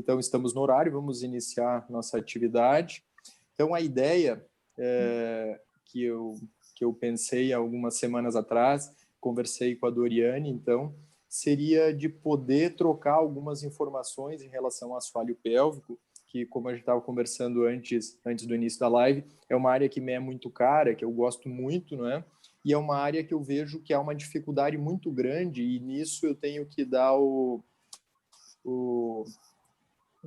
Então, estamos no horário, vamos iniciar nossa atividade. Então, a ideia que eu pensei algumas semanas atrás, conversei com a Doriane, então, seria de poder trocar algumas informações em relação ao assoalho pélvico, que, como a gente estava conversando antes do início da live, é uma área que me é muito cara, que eu gosto muito, não é? E é uma área que eu vejo que há uma dificuldade muito grande, e nisso eu tenho que dar um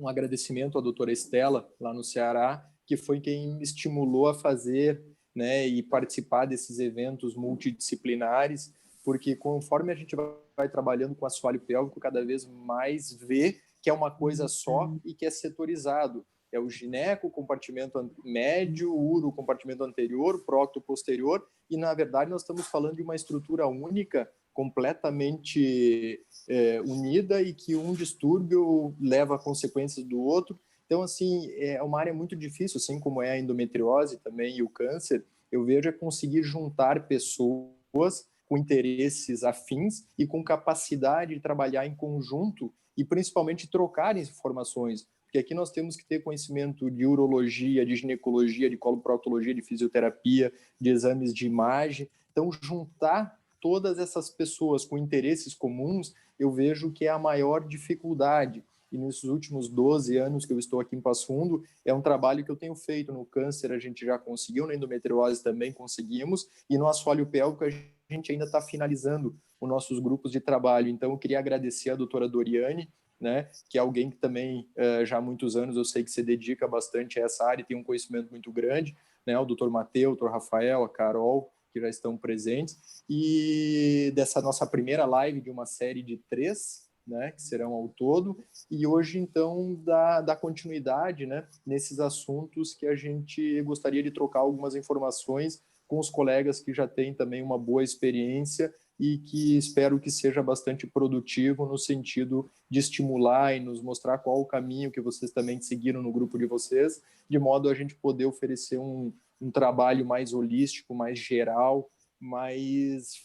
agradecimento à doutora Estela, lá no Ceará, que foi quem me estimulou a fazer, né, e participar desses eventos multidisciplinares, porque conforme a gente vai trabalhando com assoalho pélvico, cada vez mais vê que é uma coisa só e que é setorizado. É o gineco, compartimento médio, uro, compartimento anterior, prócto posterior, e na verdade nós estamos falando de uma estrutura única, completamente unida, e que um distúrbio leva a consequências do outro. Então, assim, é uma área muito difícil, assim como é a endometriose também e o câncer. Eu vejo é conseguir juntar pessoas com interesses afins e com capacidade de trabalhar em conjunto e principalmente trocar informações. Porque aqui nós temos que ter conhecimento de urologia, de ginecologia, de coloproctologia, de fisioterapia, de exames de imagem. Então, juntar todas essas pessoas com interesses comuns, eu vejo que é a maior dificuldade. E nesses últimos 12 anos que eu estou aqui em Passo Fundo, é um trabalho que eu tenho feito. No câncer a gente já conseguiu, na endometriose também conseguimos, e no assoalho pélvico a gente ainda está finalizando os nossos grupos de trabalho. Então eu queria agradecer a doutora Doriane, né, que é alguém que também já há muitos anos eu sei que se dedica bastante a essa área e tem um conhecimento muito grande, né, o doutor Mateu, o doutor Rafael, a Carol, que já estão presentes, e dessa nossa primeira live de uma série de 3, né, que serão ao todo, e hoje, então, dá continuidade, né, nesses assuntos que a gente gostaria de trocar algumas informações com os colegas que já têm também uma boa experiência e que espero que seja bastante produtivo no sentido de estimular e nos mostrar qual o caminho que vocês também seguiram no grupo de vocês, de modo a gente poder oferecer um trabalho mais holístico, mais geral, mais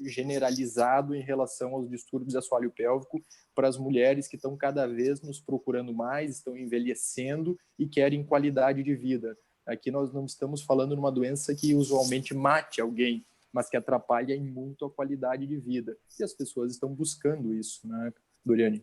generalizado em relação aos distúrbios de assoalho pélvico para as mulheres que estão cada vez nos procurando mais, estão envelhecendo e querem qualidade de vida. Aqui nós não estamos falando de uma doença que usualmente mate alguém, mas que atrapalha muito a qualidade de vida. E as pessoas estão buscando isso, né, Doriane?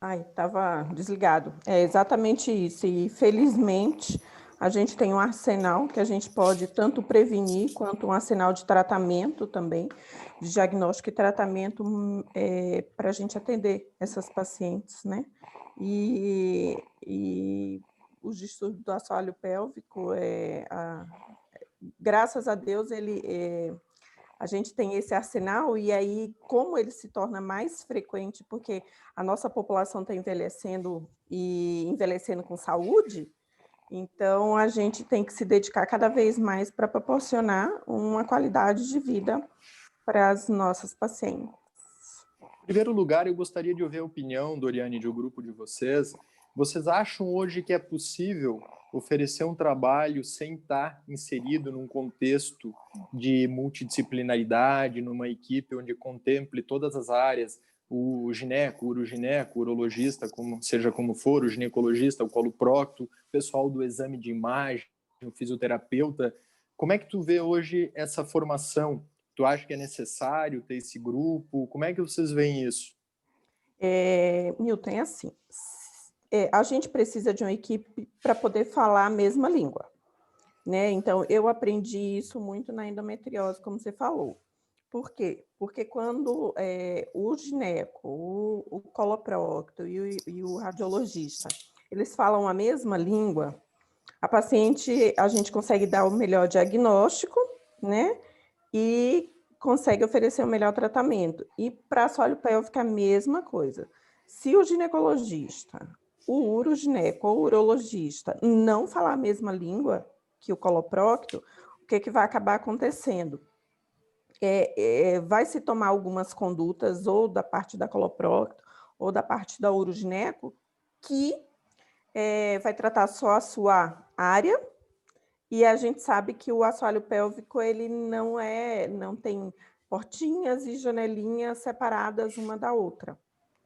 Ai, estava desligado. É exatamente isso. E, felizmente, a gente tem um arsenal que a gente pode tanto prevenir quanto um arsenal de tratamento também, de diagnóstico e tratamento para a gente atender essas pacientes, né? E os distúrbios do assoalho pélvico, graças a Deus, a gente tem esse arsenal, e aí, como ele se torna mais frequente, porque a nossa população está envelhecendo e envelhecendo com saúde, então a gente tem que se dedicar cada vez mais para proporcionar uma qualidade de vida para as nossas pacientes. Em primeiro lugar, eu gostaria de ouvir a opinião, Doriane, de um grupo de vocês. Vocês acham hoje que é possível oferecer um trabalho sem estar inserido num contexto de multidisciplinaridade, numa equipe onde contemple todas as áreas, o gineco, o urogineco, o urologista, seja como for, o ginecologista, o coloprocto, o pessoal do exame de imagem, o fisioterapeuta? Como é que tu vê hoje essa formação? Tu acha que é necessário ter esse grupo? Como é que vocês veem isso? Milton, é assim, a gente precisa de uma equipe para poder falar a mesma língua, né? Então, eu aprendi isso muito na endometriose, como você falou. Por quê? Porque quando o gineco, o coloprocto e o radiologista, eles falam a mesma língua, a gente consegue dar o melhor diagnóstico, né? E consegue oferecer o melhor tratamento. E para assoalho pélvico, a mesma coisa. Se o ginecologista, o urogineco ou o urologista não falar a mesma língua que o coloprocto, o que vai acabar acontecendo? Vai se tomar algumas condutas, ou da parte da coloprocto, ou da parte da urogineco, que vai tratar só a sua área, e a gente sabe que o assoalho pélvico, ele não tem portinhas e janelinhas separadas uma da outra,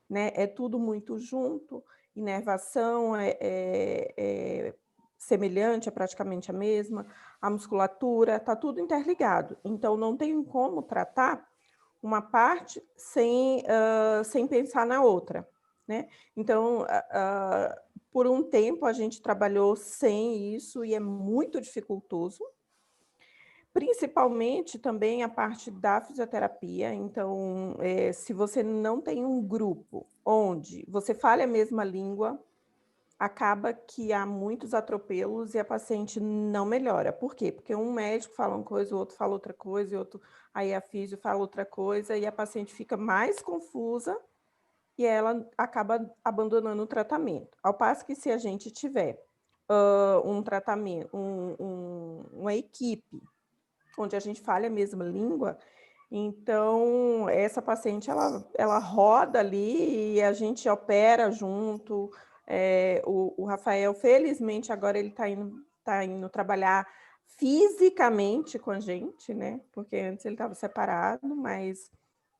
né? É tudo muito junto, inervação é semelhante, é praticamente a mesma, a musculatura, está tudo interligado. Então, não tem como tratar uma parte sem pensar na outra, né? Então, por um tempo, a gente trabalhou sem isso e é muito dificultoso, principalmente também a parte da fisioterapia. Então, se você não tem um grupo onde você fale a mesma língua, acaba que há muitos atropelos e a paciente não melhora. Por quê? Porque um médico fala uma coisa, o outro fala outra coisa, e outro, aí a fisio fala outra coisa, e a paciente fica mais confusa e ela acaba abandonando o tratamento. Ao passo que se a gente tiver um tratamento, uma equipe onde a gente fala a mesma língua, então essa paciente ela roda ali e a gente opera junto. O Rafael, felizmente, agora ele tá indo trabalhar fisicamente com a gente, né? Porque antes ele estava separado, mas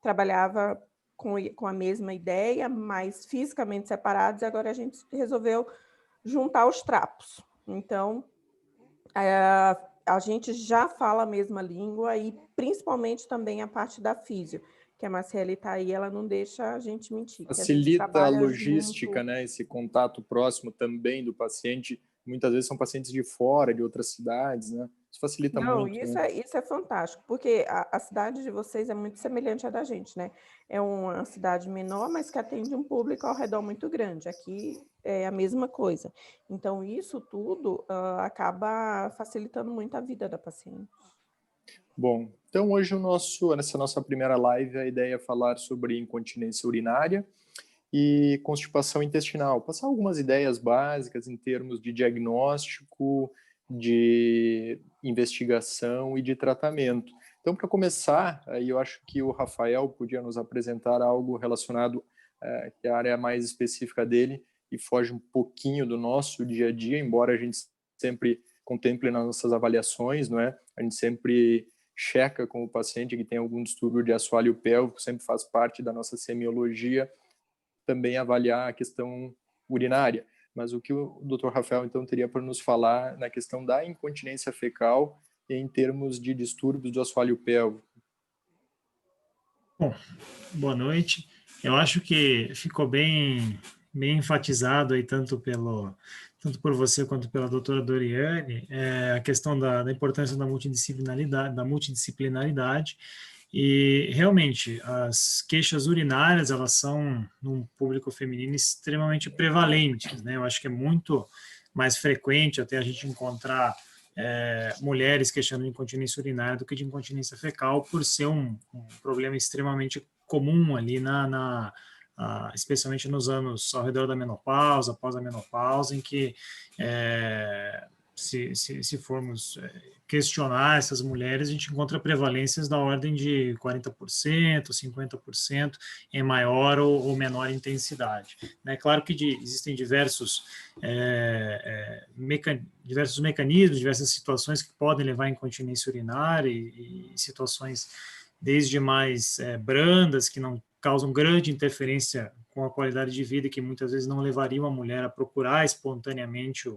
trabalhava com a mesma ideia, mas fisicamente separados, e agora a gente resolveu juntar os trapos. Então, a gente já fala a mesma língua e principalmente também a parte da físio, que a Marcele está aí, ela não deixa a gente mentir, que a gente Facilita a trabalha logística, junto. né? Esse contato próximo também do paciente. Muitas vezes são pacientes de fora, de outras cidades, né? Isso facilita Não, muito, isso né? é fantástico, porque a cidade de vocês é muito semelhante à da gente, né? É uma cidade menor, mas que atende um público ao redor muito grande. Aqui é a mesma coisa. Então, isso tudo acaba facilitando muito a vida da paciente. Bom, então hoje nessa nossa primeira live, a ideia é falar sobre incontinência urinária e constipação intestinal. Passar algumas ideias básicas em termos de diagnóstico, de investigação e de tratamento. Então, para começar, aí eu acho que o Rafael podia nos apresentar algo relacionado que é a área mais específica dele e foge um pouquinho do nosso dia a dia, embora a gente sempre contemple nas nossas avaliações, não é? A gente sempre checa com o paciente que tem algum distúrbio de assoalho pélvico, sempre faz parte da nossa semiologia, também avaliar a questão urinária. Mas o que o Dr. Rafael, então, teria para nos falar na questão da incontinência fecal em termos de distúrbios do assoalho pélvico? Bom, boa noite. Eu acho que ficou bem enfatizado aí, tanto por você quanto pela doutora Doriane, a questão da importância da multidisciplinaridade. E, realmente, as queixas urinárias, elas são, num público feminino, extremamente prevalentes, né? Eu acho que é muito mais frequente até a gente encontrar mulheres queixando de incontinência urinária do que de incontinência fecal, por ser um problema extremamente comum ali especialmente nos anos ao redor da menopausa, após a menopausa, em que se formos questionar essas mulheres, a gente encontra prevalências da ordem de 40%, 50%, em maior ou menor intensidade. É claro que existem diversos mecanismos, diversas situações que podem levar à incontinência urinária e situações desde mais brandas, que não causam grande interferência com a qualidade de vida e que muitas vezes não levariam a mulher a procurar espontaneamente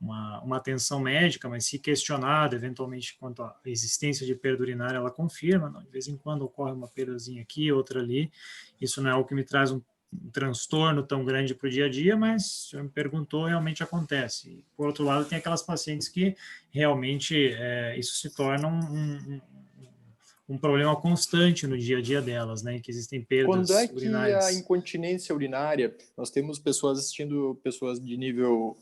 uma atenção médica, mas se questionada eventualmente quanto à existência de perda urinária, ela confirma, não, de vez em quando ocorre uma perdazinha aqui, outra ali, isso não é algo que me traz um transtorno tão grande para o dia a dia, mas se você me perguntou, realmente acontece. E, por outro lado, tem aquelas pacientes que realmente isso se torna um problema constante no dia a dia delas, né, que existem Quando é perdas que a urinárias. incontinência urinária, nós temos pessoas assistindo, pessoas de nível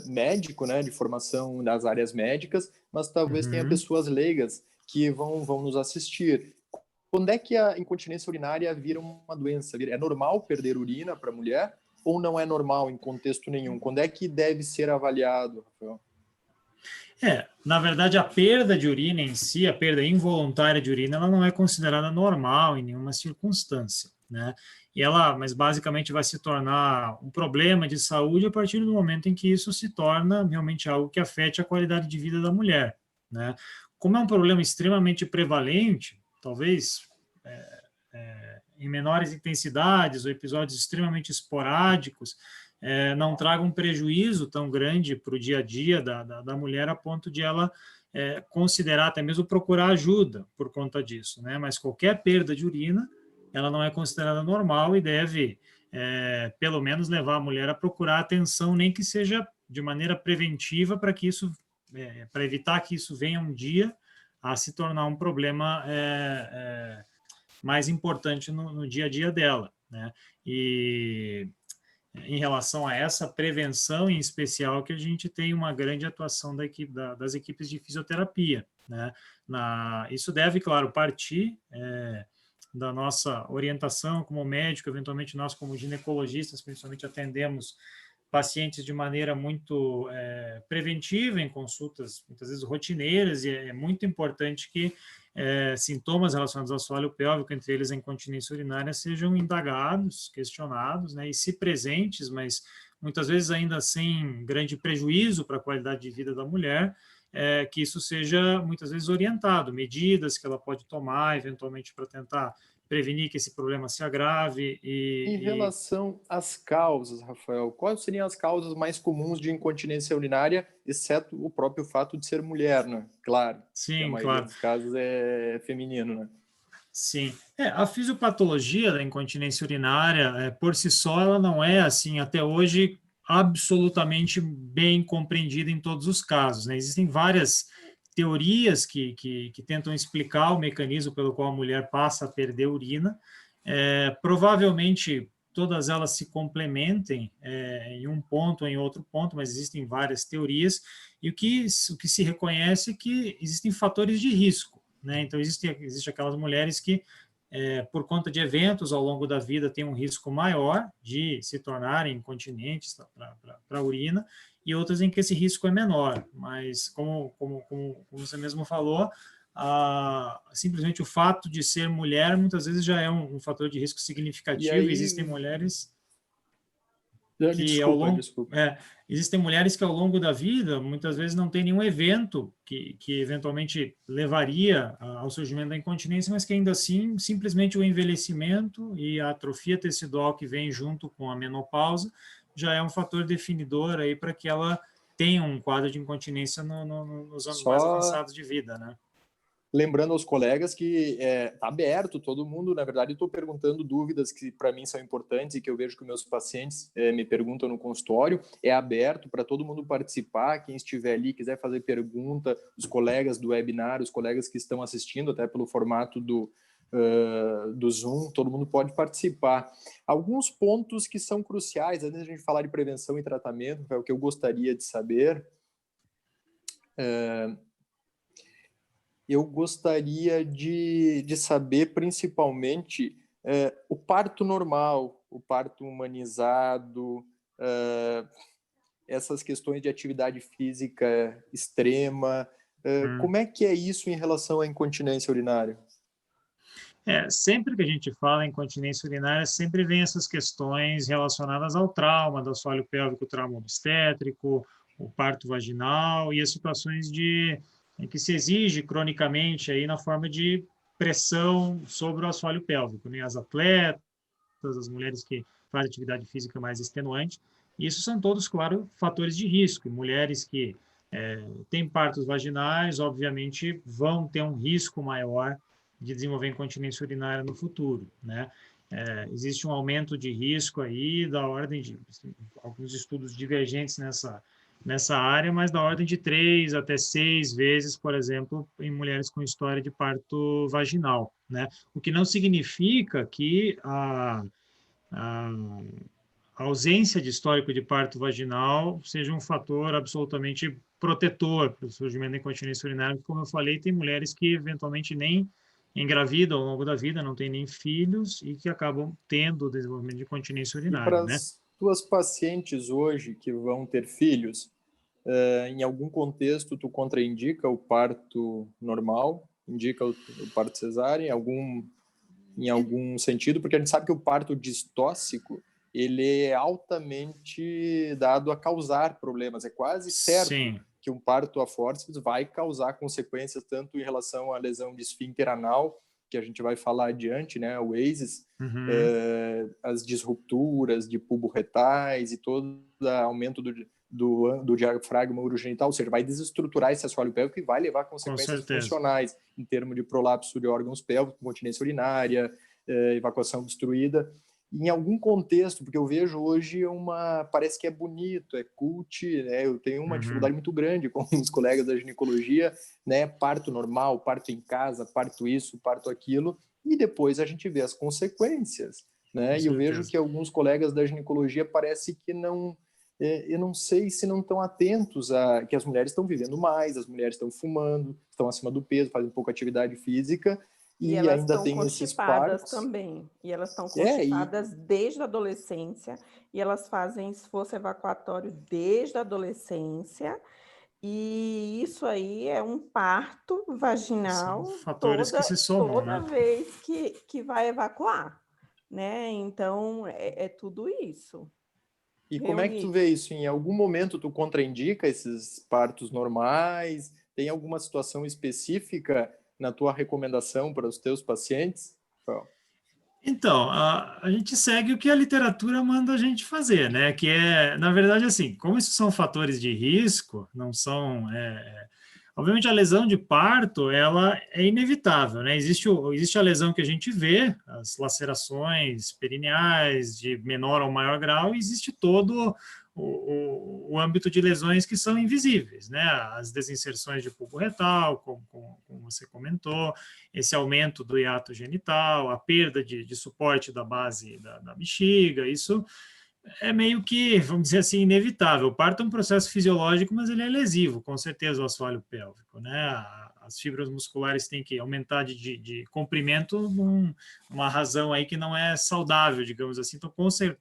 médico, né, de formação das áreas médicas, mas talvez tenha Uhum. pessoas leigas que vão nos assistir. Quando é que a incontinência urinária vira uma doença? É normal perder urina para a mulher ou não é normal em contexto nenhum? Quando é que deve ser avaliado, Rafael? Na verdade, a perda de urina em si, a perda involuntária de urina, ela não é considerada normal em nenhuma circunstância, né? Mas basicamente vai se tornar um problema de saúde a partir do momento em que isso se torna realmente algo que afete a qualidade de vida da mulher, né? Como é um problema extremamente prevalente, talvez em menores intensidades ou episódios extremamente esporádicos, não tragam um prejuízo tão grande para o dia a dia da mulher a ponto de ela considerar até mesmo procurar ajuda por conta disso, né? Mas qualquer perda de urina, ela não é considerada normal e deve, pelo menos, levar a mulher a procurar atenção, nem que seja de maneira preventiva, para que isso, para evitar que isso venha um dia a se tornar um problema mais importante no dia a dia dela, né? E em relação a essa prevenção em especial, que a gente tem uma grande atuação das equipes de fisioterapia, né? Isso deve, claro, partir da nossa orientação como médico, eventualmente nós como ginecologistas, principalmente atendemos pacientes de maneira muito preventiva, em consultas muitas vezes rotineiras, e é muito importante que sintomas relacionados ao assoalho pélvico, entre eles a incontinência urinária, sejam indagados, questionados, né, e se presentes, mas muitas vezes ainda sem grande prejuízo para a qualidade de vida da mulher, que isso seja muitas vezes orientado, medidas que ela pode tomar, eventualmente, para tentar prevenir que esse problema se agrave. Em relação às causas, Rafael, quais seriam as causas mais comuns de incontinência urinária, exceto o próprio fato de ser mulher, né? Claro, sim, que a maioria dos casos é feminino, né? Sim. A fisiopatologia da incontinência urinária, por si só, ela não é, assim, até hoje, absolutamente bem compreendida em todos os casos, né? Existem várias teorias que tentam explicar o mecanismo pelo qual a mulher passa a perder urina. Provavelmente, todas elas se complementem em um ponto ou em outro ponto, mas existem várias teorias, e o que se reconhece é que existem fatores de risco, né? Então, existe aquelas mulheres que, por conta de eventos ao longo da vida, têm um risco maior de se tornarem incontinentes para a urina, e outras em que esse risco é menor. Mas, como você mesmo falou, simplesmente o fato de ser mulher, muitas vezes, já é um fator de risco significativo. Aí... Existem mulheres Desculpa. Existem mulheres que ao longo da vida muitas vezes não tem nenhum evento que eventualmente levaria ao surgimento da incontinência, mas que ainda assim simplesmente o envelhecimento e a atrofia tecidual que vem junto com a menopausa já é um fator definidor aí para que ela tenha um quadro de incontinência nos anos mais avançados de vida, né? Lembrando aos colegas que está aberto, todo mundo, na verdade, estou perguntando dúvidas que para mim são importantes e que eu vejo que meus pacientes me perguntam no consultório. É aberto para todo mundo participar, quem estiver ali, quiser fazer pergunta, os colegas do webinar, os colegas que estão assistindo, até pelo formato do Zoom, todo mundo pode participar. Alguns pontos que são cruciais, antes de a gente falar de prevenção e tratamento, é o que eu gostaria de saber. Eu gostaria de saber, principalmente, o parto normal, o parto humanizado, essas questões de atividade física extrema. Como é que é isso em relação à incontinência urinária? Sempre que a gente fala em incontinência urinária, sempre vem essas questões relacionadas ao trauma, do assoalho pélvico, trauma obstétrico, o parto vaginal e as situações em que se exige cronicamente aí na forma de pressão sobre o assoalho pélvico, né? As atletas, as mulheres que fazem atividade física mais extenuante, isso são todos, claro, fatores de risco. E mulheres que têm partos vaginais, obviamente, vão ter um risco maior de desenvolver incontinência urinária no futuro, né? Existe um aumento de risco aí da ordem de alguns estudos divergentes nessa área, mas da ordem de 3 até 6 vezes, por exemplo, em mulheres com história de parto vaginal, né? O que não significa que a ausência de histórico de parto vaginal seja um fator absolutamente protetor para o surgimento da incontinência urinária, porque, como eu falei, tem mulheres que eventualmente nem engravidam ao longo da vida, não têm nem filhos e que acabam tendo o desenvolvimento de incontinência urinária, e para né? as tuas pacientes hoje que vão ter filhos, em algum contexto tu contraindica o parto normal, indica o parto cesárea, em algum sentido, porque a gente sabe que o parto distóxico ele é altamente dado a causar problemas, é quase certo Sim. que um parto a forceps vai causar consequências tanto em relação à lesão de esfíncter anal que a gente vai falar adiante, né, o ACEs, as disrupturas de pubo-retais e todo aumento do diafragma urogenital, ou seja, vai desestruturar esse assoalho pélvico e vai levar a consequências funcionais em termos de prolapso de órgãos pélvicos, incontinência urinária, evacuação obstruída. Em algum contexto, porque eu vejo hoje parece que é bonito, é cult, né? Eu tenho uma dificuldade muito grande com os colegas da ginecologia, né? Parto normal, parto em casa, parto isso, parto aquilo, e depois a gente vê as consequências, né? E eu vejo que alguns colegas da ginecologia parece que não, eu não sei se não estão atentos a que as mulheres estão vivendo mais, as mulheres estão fumando, estão acima do peso, fazem pouca atividade física, e elas ainda estão tem esses constipadas partos também. E elas estão constipadas desde a adolescência, e elas fazem esforço evacuatório desde a adolescência. E isso aí é um parto vaginal. São fatores que se somam, toda vez que vai evacuar, né? Então, é tudo isso. E como é que tu vê isso? Em algum momento tu contraindica esses partos normais? Tem alguma situação específica na tua recomendação para os teus pacientes? Então, a gente segue o que a literatura manda a gente fazer, né? Que é, na verdade, assim, como isso são fatores de risco, não são... Obviamente, a lesão de parto, ela é inevitável, né? Existe a lesão que a gente vê, as lacerações perineais de menor ou maior grau, e existe todo o âmbito de lesões que são invisíveis, né? As desinserções de bulbo retal, como você comentou, esse aumento do hiato genital, a perda de suporte da base da bexiga, isso é meio que, vamos dizer assim, inevitável. O parto é um processo fisiológico, mas ele é lesivo, com certeza, o assoalho pélvico, né? As fibras musculares têm que aumentar de comprimento uma razão aí que não é saudável, digamos assim. Então,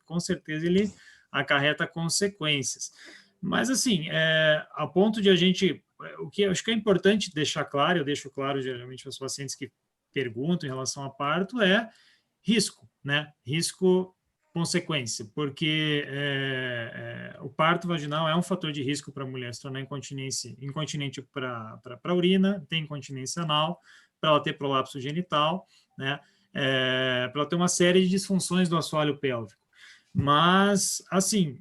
com certeza, ele acarreta consequências. Mas, assim, a ponto de a gente... O que eu acho que é importante deixar claro, eu deixo claro geralmente para os pacientes que perguntam em relação a parto, é risco, né? Risco consequência, porque o parto vaginal é um fator de risco para a mulher se tornar incontinente para a urina, tem incontinência anal, para ela ter prolapso genital, né? Para ela ter uma série de disfunções do assoalho pélvico. Mas, assim,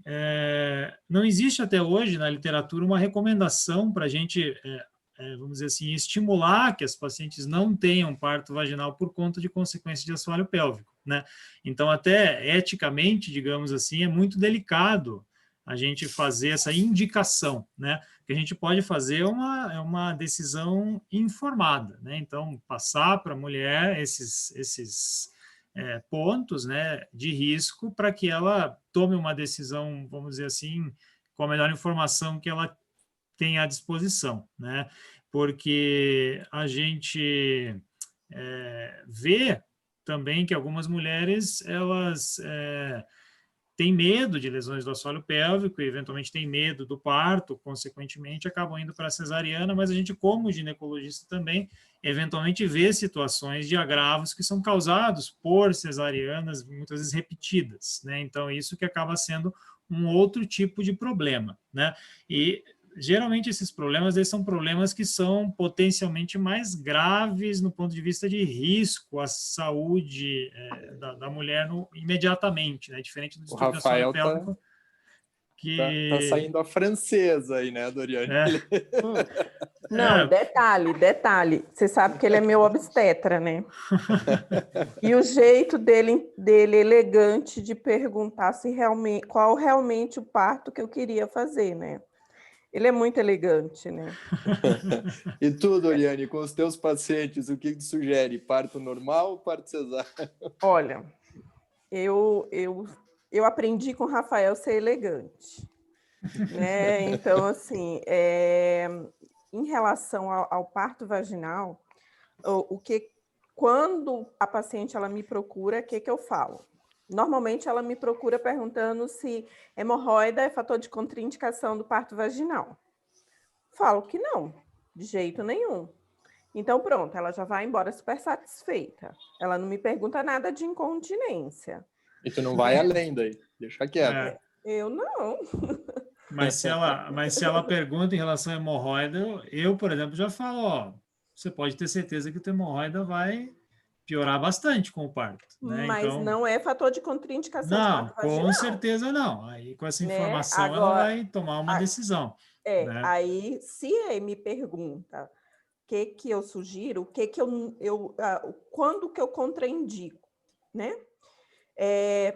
não existe até hoje na literatura uma recomendação para a gente, vamos dizer assim, estimular que as pacientes não tenham parto vaginal por conta de consequências de assoalho pélvico, né? Então, até eticamente, digamos assim, é muito delicado a gente fazer essa indicação, né? Que a gente pode fazer uma decisão informada, né? Então, passar para a mulher esses pontos, né, de risco para que ela tome uma decisão, vamos dizer assim, com a melhor informação que ela tem à disposição, né? Porque a gente vê também que algumas mulheres, elas têm medo de lesões do assoalho pélvico e, eventualmente, têm medo do parto, consequentemente, acabam indo para a cesariana, mas a gente, como ginecologista também, eventualmente vê situações de agravos que são causados por cesarianas, muitas vezes repetidas, né? Então, isso que acaba sendo um outro tipo de problema, né? E geralmente esses problemas eles são problemas que são potencialmente mais graves no ponto de vista de risco à saúde da mulher imediatamente, né? Diferente do distúrbio do assoalho pélvico. Tá saindo a francesa aí, né, Doriane? Não, detalhe. Você sabe que ele é meu obstetra, né? E o jeito dele elegante de perguntar qual realmente o parto que eu queria fazer, né? Ele é muito elegante, né? E tu, Doriane, com os teus pacientes, o que tu sugere? Parto normal ou parto cesárea? Olha, eu aprendi com o Rafael ser elegante, né? Então, assim, em relação ao parto vaginal, quando a paciente ela me procura, o que eu falo? Normalmente, ela me procura perguntando se hemorroida é fator de contraindicação do parto vaginal. Falo que não, de jeito nenhum. Então, pronto, ela já vai embora super satisfeita. Ela não me pergunta nada de incontinência. E tu não vai além daí, deixa quieto. Eu não. Mas se ela pergunta em relação à hemorroida, eu, por exemplo, já falo, ó, você pode ter certeza que a hemorroida vai piorar bastante com o parto, né? Mas Então, não é fator de contraindicação de não, parto com vaginal, certeza não. Aí, com essa né? informação, ela Agora, vai tomar uma decisão, né? aí, se aí me pergunta o que eu sugiro, o que quando que eu contraindico, né?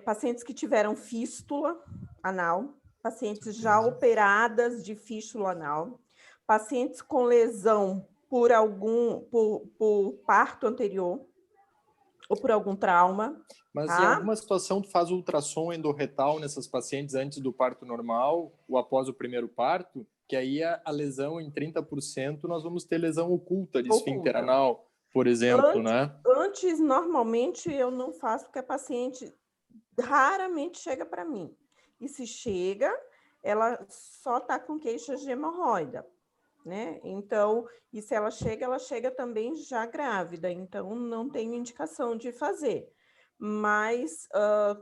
Pacientes que tiveram fístula anal, pacientes já operadas de fístula anal, pacientes com lesão por parto anterior ou por algum trauma. Mas em Tá? alguma situação tu faz ultrassom endorretal nessas pacientes antes do parto normal ou após o primeiro parto, que aí a lesão em 30% nós vamos ter lesão oculta de esfíncter anal, por exemplo, né? Antes, normalmente, eu não faço, porque a paciente raramente chega para mim. E se chega, ela só está com queixa de hemorroida, né? Então, e se ela chega também já grávida, então não tem indicação de fazer. Mas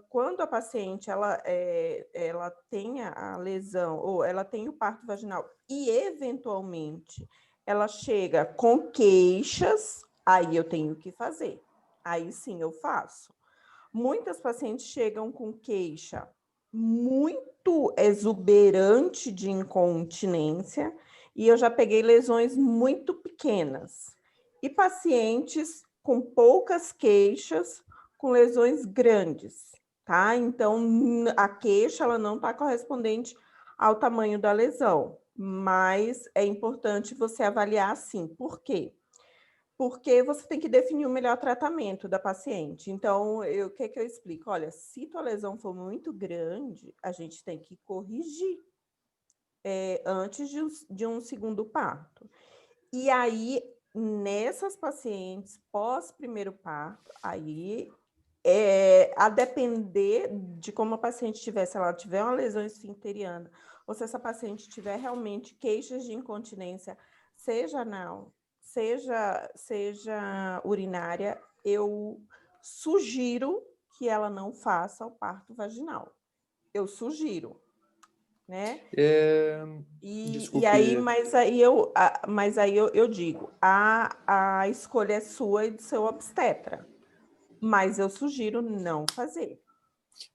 quando a paciente ela tem a lesão ou ela tem o parto vaginal e eventualmente ela chega com queixas, aí eu tenho que fazer. Aí sim eu faço. Muitas pacientes chegam com queixa muito exuberante de incontinência e eu já peguei lesões muito pequenas. E pacientes com poucas queixas, com lesões grandes, tá? Então, a queixa ela não está correspondente ao tamanho da lesão, mas é importante você avaliar sim. Por quê? Porque você tem que definir o melhor tratamento da paciente. Então, o que eu explico? Olha, se tua lesão for muito grande, a gente tem que corrigir antes de um segundo parto. E aí, nessas pacientes pós primeiro parto, aí a depender de como a paciente tiver, se ela tiver uma lesão esfincteriana, ou se essa paciente tiver realmente queixas de incontinência, seja anal, seja urinária, eu sugiro que ela não faça o parto vaginal. Eu sugiro, né? E aí, mas aí eu digo, a escolha é sua e do seu obstetra, mas eu sugiro não fazer.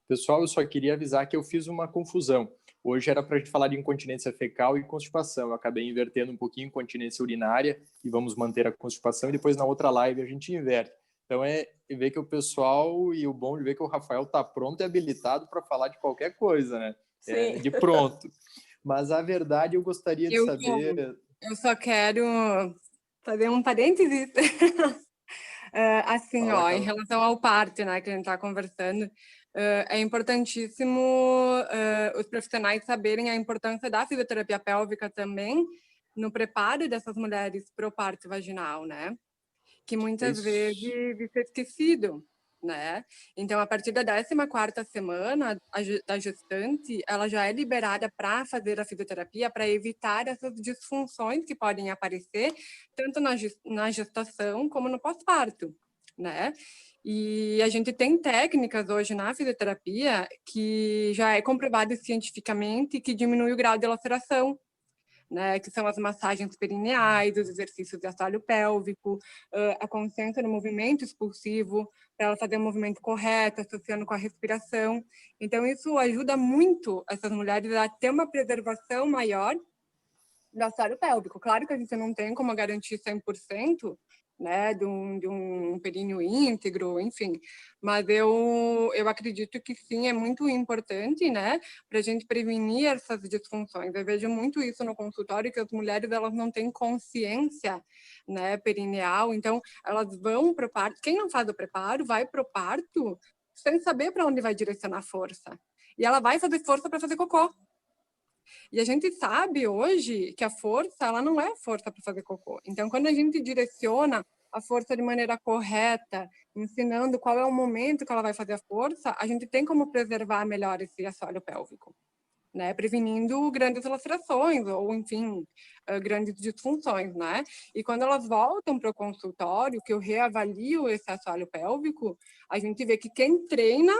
Pessoal, eu só queria avisar que eu fiz uma confusão. Hoje era para a gente falar de incontinência fecal e constipação. Eu acabei invertendo um pouquinho incontinência urinária e vamos manter a constipação e depois na outra live a gente inverte. Então é ver que o pessoal e o bom de ver que o Rafael está pronto e habilitado para falar de qualquer coisa, né? De pronto. Mas a verdade eu gostaria de saber... Eu só quero fazer um parênteses. Assim, Fala, em relação ao parto, né, que a gente está conversando, é importantíssimo os profissionais saberem a importância da fisioterapia pélvica também no preparo dessas mulheres para o parto vaginal, né? Que muitas vezes isso é esquecido, né? Então, a partir da 14ª semana da gestante, ela já é liberada para fazer a fisioterapia para evitar essas disfunções que podem aparecer tanto na gestação como no pós-parto, né? E a gente tem técnicas hoje na fisioterapia que já é comprovado cientificamente que diminui o grau de laceração, né, que são as massagens perineais, os exercícios de assoalho pélvico, a consciência no movimento expulsivo, para ela fazer o movimento correto, associando com a respiração. Então, isso ajuda muito essas mulheres a ter uma preservação maior do assoalho pélvico. Claro que a gente não tem como garantir 100%, né, de um períneo íntegro, enfim, mas eu acredito que sim, é muito importante, né, para a gente prevenir essas disfunções. Eu vejo muito isso no consultório, que as mulheres elas não têm consciência, né, perineal, então elas vão para o parto. Quem não faz o preparo vai para o parto sem saber para onde vai direcionar a força, e ela vai fazer força para fazer cocô. E a gente sabe hoje que a força, ela não é força para fazer cocô. Então, quando a gente direciona a força de maneira correta, ensinando qual é o momento que ela vai fazer a força, a gente tem como preservar melhor esse assoalho pélvico, né? Prevenindo grandes lacerações ou, enfim, grandes disfunções, né? E quando elas voltam para o consultório, que eu reavalio esse assoalho pélvico, a gente vê que quem treina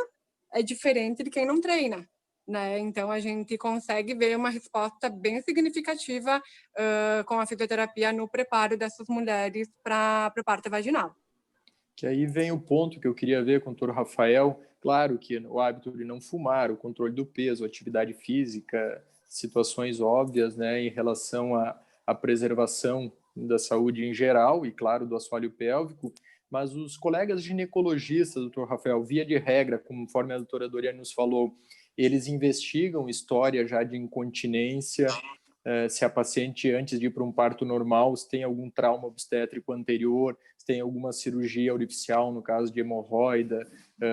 é diferente de quem não treina, né? Então, a gente consegue ver uma resposta bem significativa com a fisioterapia no preparo dessas mulheres para o parto vaginal. Que aí vem o ponto que eu queria ver com o doutor Rafael. Claro que o hábito de não fumar, o controle do peso, atividade física, situações óbvias, né, em relação à preservação da saúde em geral e, claro, do assoalho pélvico, mas os colegas ginecologistas, doutor Rafael, via de regra, conforme a doutora Doriane nos falou, eles investigam história já de incontinência, se a paciente, antes de ir para um parto normal, se tem algum trauma obstétrico anterior, se tem alguma cirurgia orificial, no caso de hemorroida,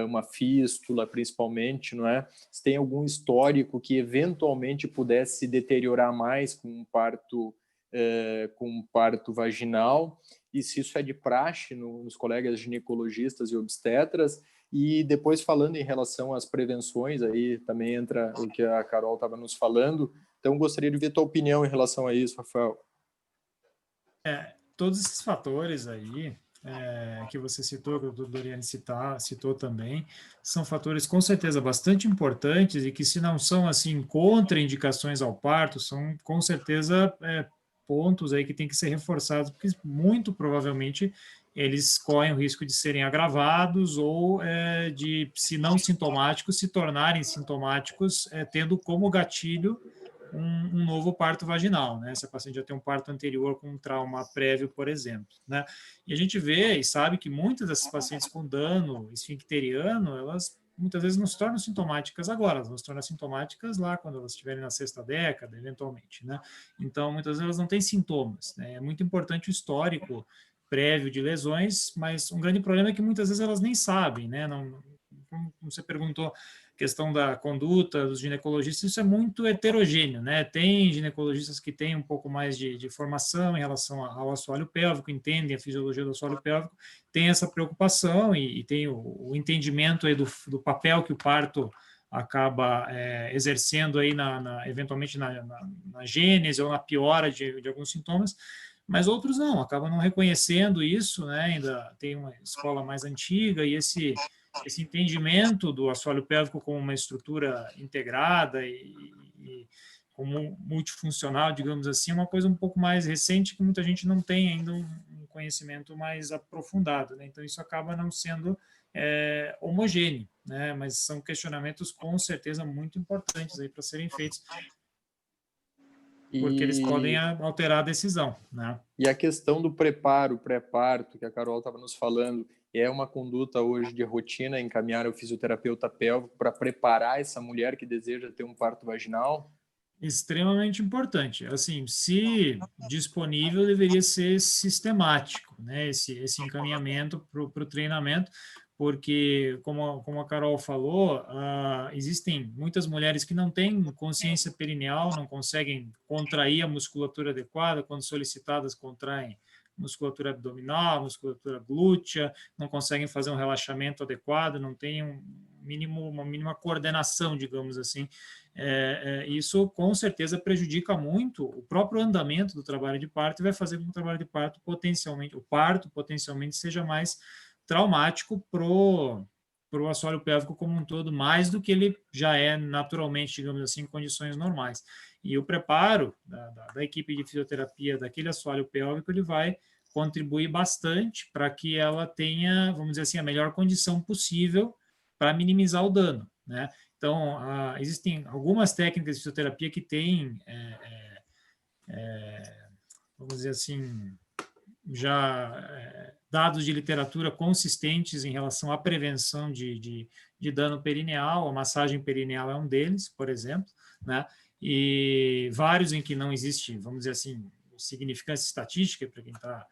uma fístula, principalmente, não é? Se tem algum histórico que eventualmente pudesse se deteriorar mais com um parto vaginal, e se isso é de praxe nos colegas ginecologistas e obstetras. E depois, falando em relação às prevenções, aí também entra o que a Carol estava nos falando. Então, gostaria de ver a tua opinião em relação a isso, Rafael. Todos esses fatores aí que você citou, que o doutor Doriane citou também, são fatores com certeza bastante importantes e que, se não são assim contraindicações ao parto, são com certeza pontos aí que tem que ser reforçados, porque muito provavelmente eles correm o risco de serem agravados ou de, se não sintomáticos, se tornarem sintomáticos, tendo como gatilho um novo parto vaginal, né? Se a paciente já tem um parto anterior com um trauma prévio, por exemplo, né? E a gente vê e sabe que muitas dessas pacientes com dano esfincteriano, elas muitas vezes não se tornam sintomáticas agora, elas não se tornam sintomáticas lá quando elas estiverem na 6ª década, eventualmente, né? Então, muitas vezes elas não têm sintomas, né? É muito importante o histórico prévio de lesões, mas um grande problema é que muitas vezes elas nem sabem, né? Não, como você perguntou, questão da conduta dos ginecologistas, isso é muito heterogêneo, né? Tem ginecologistas que têm um pouco mais de formação em relação ao assoalho pélvico, entendem a fisiologia do assoalho pélvico, tem essa preocupação e tem o entendimento aí do papel que o parto acaba exercendo aí eventualmente na gênese ou na piora de alguns sintomas, mas outros não, acabam não reconhecendo isso, né? Ainda tem uma escola mais antiga e esse entendimento do assoalho pélvico como uma estrutura integrada e como multifuncional, digamos assim, é uma coisa um pouco mais recente que muita gente não tem ainda um conhecimento mais aprofundado, né? Então, isso acaba não sendo homogêneo, né? Mas são questionamentos com certeza muito importantes aí para serem feitos, porque eles podem alterar a decisão, né? E a questão do pré-parto, que a Carol estava nos falando, é uma conduta hoje de rotina encaminhar o fisioterapeuta pélvico para preparar essa mulher que deseja ter um parto vaginal? Extremamente importante. Assim, se disponível, deveria ser sistemático, né? Esse encaminhamento para o treinamento, porque, como a Carol falou, existem muitas mulheres que não têm consciência perineal, não conseguem contrair a musculatura adequada, quando solicitadas, contraem musculatura abdominal, musculatura glútea, não conseguem fazer um relaxamento adequado, não têm uma mínima coordenação, digamos assim. Isso com certeza prejudica muito o próprio andamento do trabalho de parto e vai fazer com que o trabalho de parto potencialmente seja mais traumático pro assoalho pélvico como um todo, mais do que ele já é naturalmente, digamos assim, em condições normais. E o preparo da equipe de fisioterapia daquele assoalho pélvico, ele vai contribuir bastante para que ela tenha, vamos dizer assim, a melhor condição possível para minimizar o dano, né? Então, existem algumas técnicas de fisioterapia que têm, vamos dizer assim, já dados de literatura consistentes em relação à prevenção de dano perineal. A massagem perineal é um deles, por exemplo, né? E vários em que não existe, vamos dizer assim, significância estatística para quem está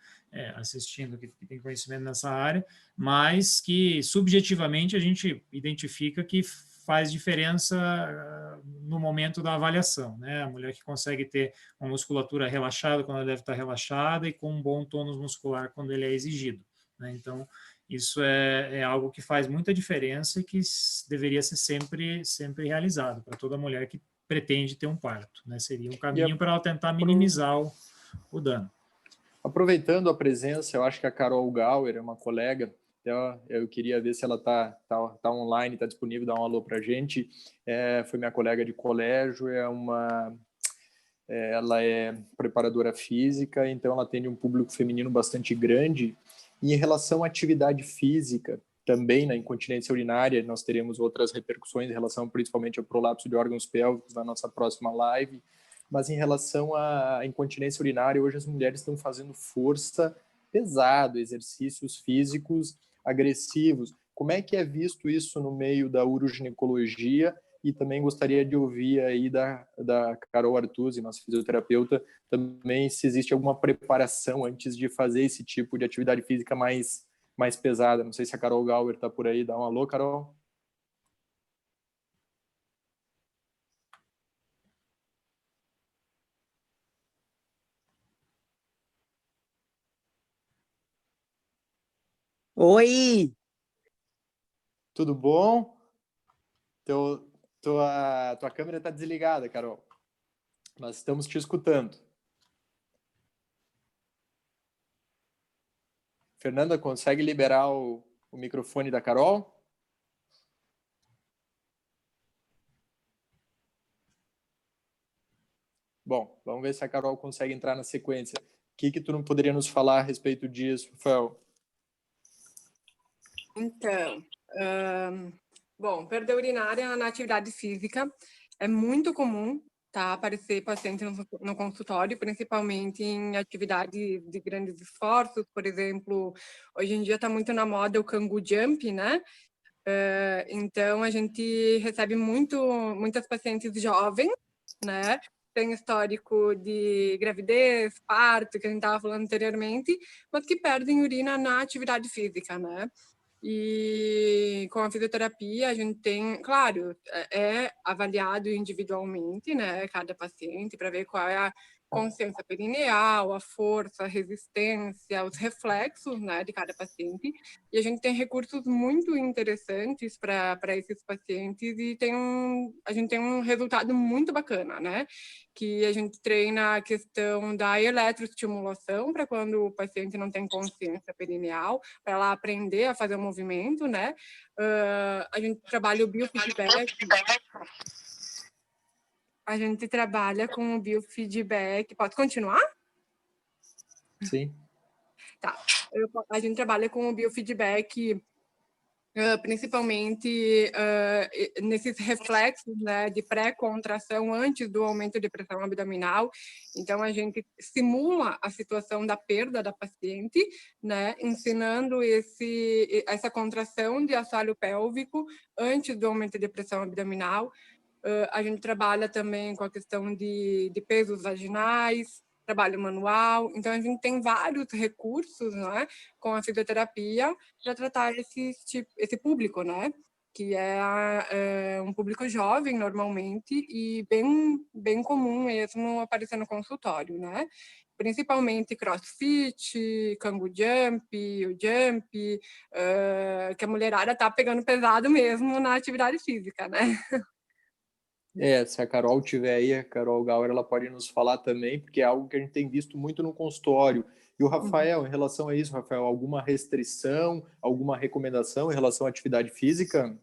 assistindo, que tem conhecimento nessa área, mas que subjetivamente a gente identifica que faz diferença no momento da avaliação, né? A mulher que consegue ter uma musculatura relaxada quando ela deve estar relaxada e com um bom tônus muscular quando ele é exigido, né? Então, isso é algo que faz muita diferença e que deveria ser sempre realizado para toda mulher que pretende ter um parto, né? Seria um caminho para ela tentar minimizar o dano. Aproveitando a presença, eu acho que a Carol Gauer é uma colega, eu queria ver se ela tá online, está disponível, dar um alô para a gente. Foi minha colega de colégio, ela é preparadora física, então ela atende um público feminino bastante grande, E em relação à atividade física, também na incontinência urinária, nós teremos outras repercussões em relação principalmente ao prolapso de órgãos pélvicos na nossa próxima live, mas em relação à incontinência urinária, hoje as mulheres estão fazendo força pesado, exercícios físicos agressivos. Como é que é visto isso no meio da uroginecologia? E também gostaria de ouvir aí da Carol Artuzzi, nossa fisioterapeuta, também se existe alguma preparação antes de fazer esse tipo de atividade física mais pesada. Não sei se a Carol Gauer está por aí. Dá um alô, Carol? Oi! Tudo bom? Tua câmera está desligada, Carol. Mas estamos te escutando. Fernanda, consegue liberar o microfone da Carol? Bom, vamos ver se a Carol consegue entrar na sequência. O que tu não poderia nos falar a respeito disso, Rafael? Então, bom, perda urinária na atividade física é muito comum, tá? Aparecer paciente no consultório, principalmente em atividades de grandes esforços, por exemplo, hoje em dia está muito na moda o Kangoo Jump, né? Então, a gente recebe muitas pacientes jovens, né? Tem histórico de gravidez, parto, que a gente estava falando anteriormente, mas que perdem urina na atividade física, né? E com a fisioterapia, a gente tem, claro, é avaliado individualmente, né, cada paciente, para ver qual é a consciência perineal, a força, a resistência, os reflexos, né, de cada paciente. E a gente tem recursos muito interessantes para esses pacientes e a gente tem um resultado muito bacana, né? Que a gente treina a questão da eletroestimulação para quando o paciente não tem consciência perineal, para ela aprender a fazer o movimento, né? A gente trabalha o biofeedback. A gente trabalha com o biofeedback. Pode continuar? Sim. Tá. A gente trabalha com o biofeedback principalmente nesses reflexos, né, de pré-contração antes do aumento de pressão abdominal. Então, a gente simula a situação da perda da paciente, né, ensinando essa contração de assoalho pélvico antes do aumento de pressão abdominal. A gente trabalha também com a questão de pesos vaginais, trabalho manual. Então, a gente tem vários recursos, né, com a fisioterapia para tratar esse público, né, que é um público jovem, normalmente, e bem comum mesmo aparecer no consultório, né? Principalmente crossfit, Kangoo Jump, o Jump, que a mulherada tá pegando pesado mesmo na atividade física, né? Se a Carol tiver aí, a Carol Gauer, ela pode nos falar também, porque é algo que a gente tem visto muito no consultório. E o Rafael, em relação a isso, Rafael, alguma restrição, alguma recomendação em relação à atividade física?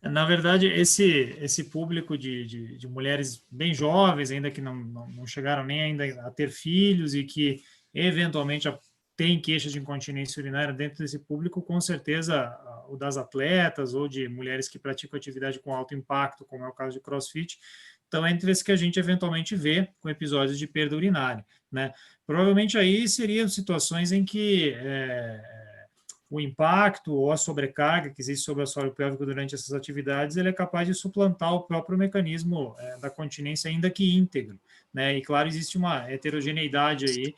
Na verdade, esse público de mulheres bem jovens, ainda que não chegaram nem ainda a ter filhos e que eventualmente têm queixas de incontinência urinária dentro desse público, com certeza o das atletas ou de mulheres que praticam atividade com alto impacto, como é o caso de CrossFit, então é entre as que a gente eventualmente vê com episódios de perda urinária, né? Provavelmente aí seriam situações em que o impacto ou a sobrecarga que existe sobre o assoalho pélvico durante essas atividades, ele é capaz de suplantar o próprio mecanismo da continência, ainda que íntegro, né? E claro, existe uma heterogeneidade aí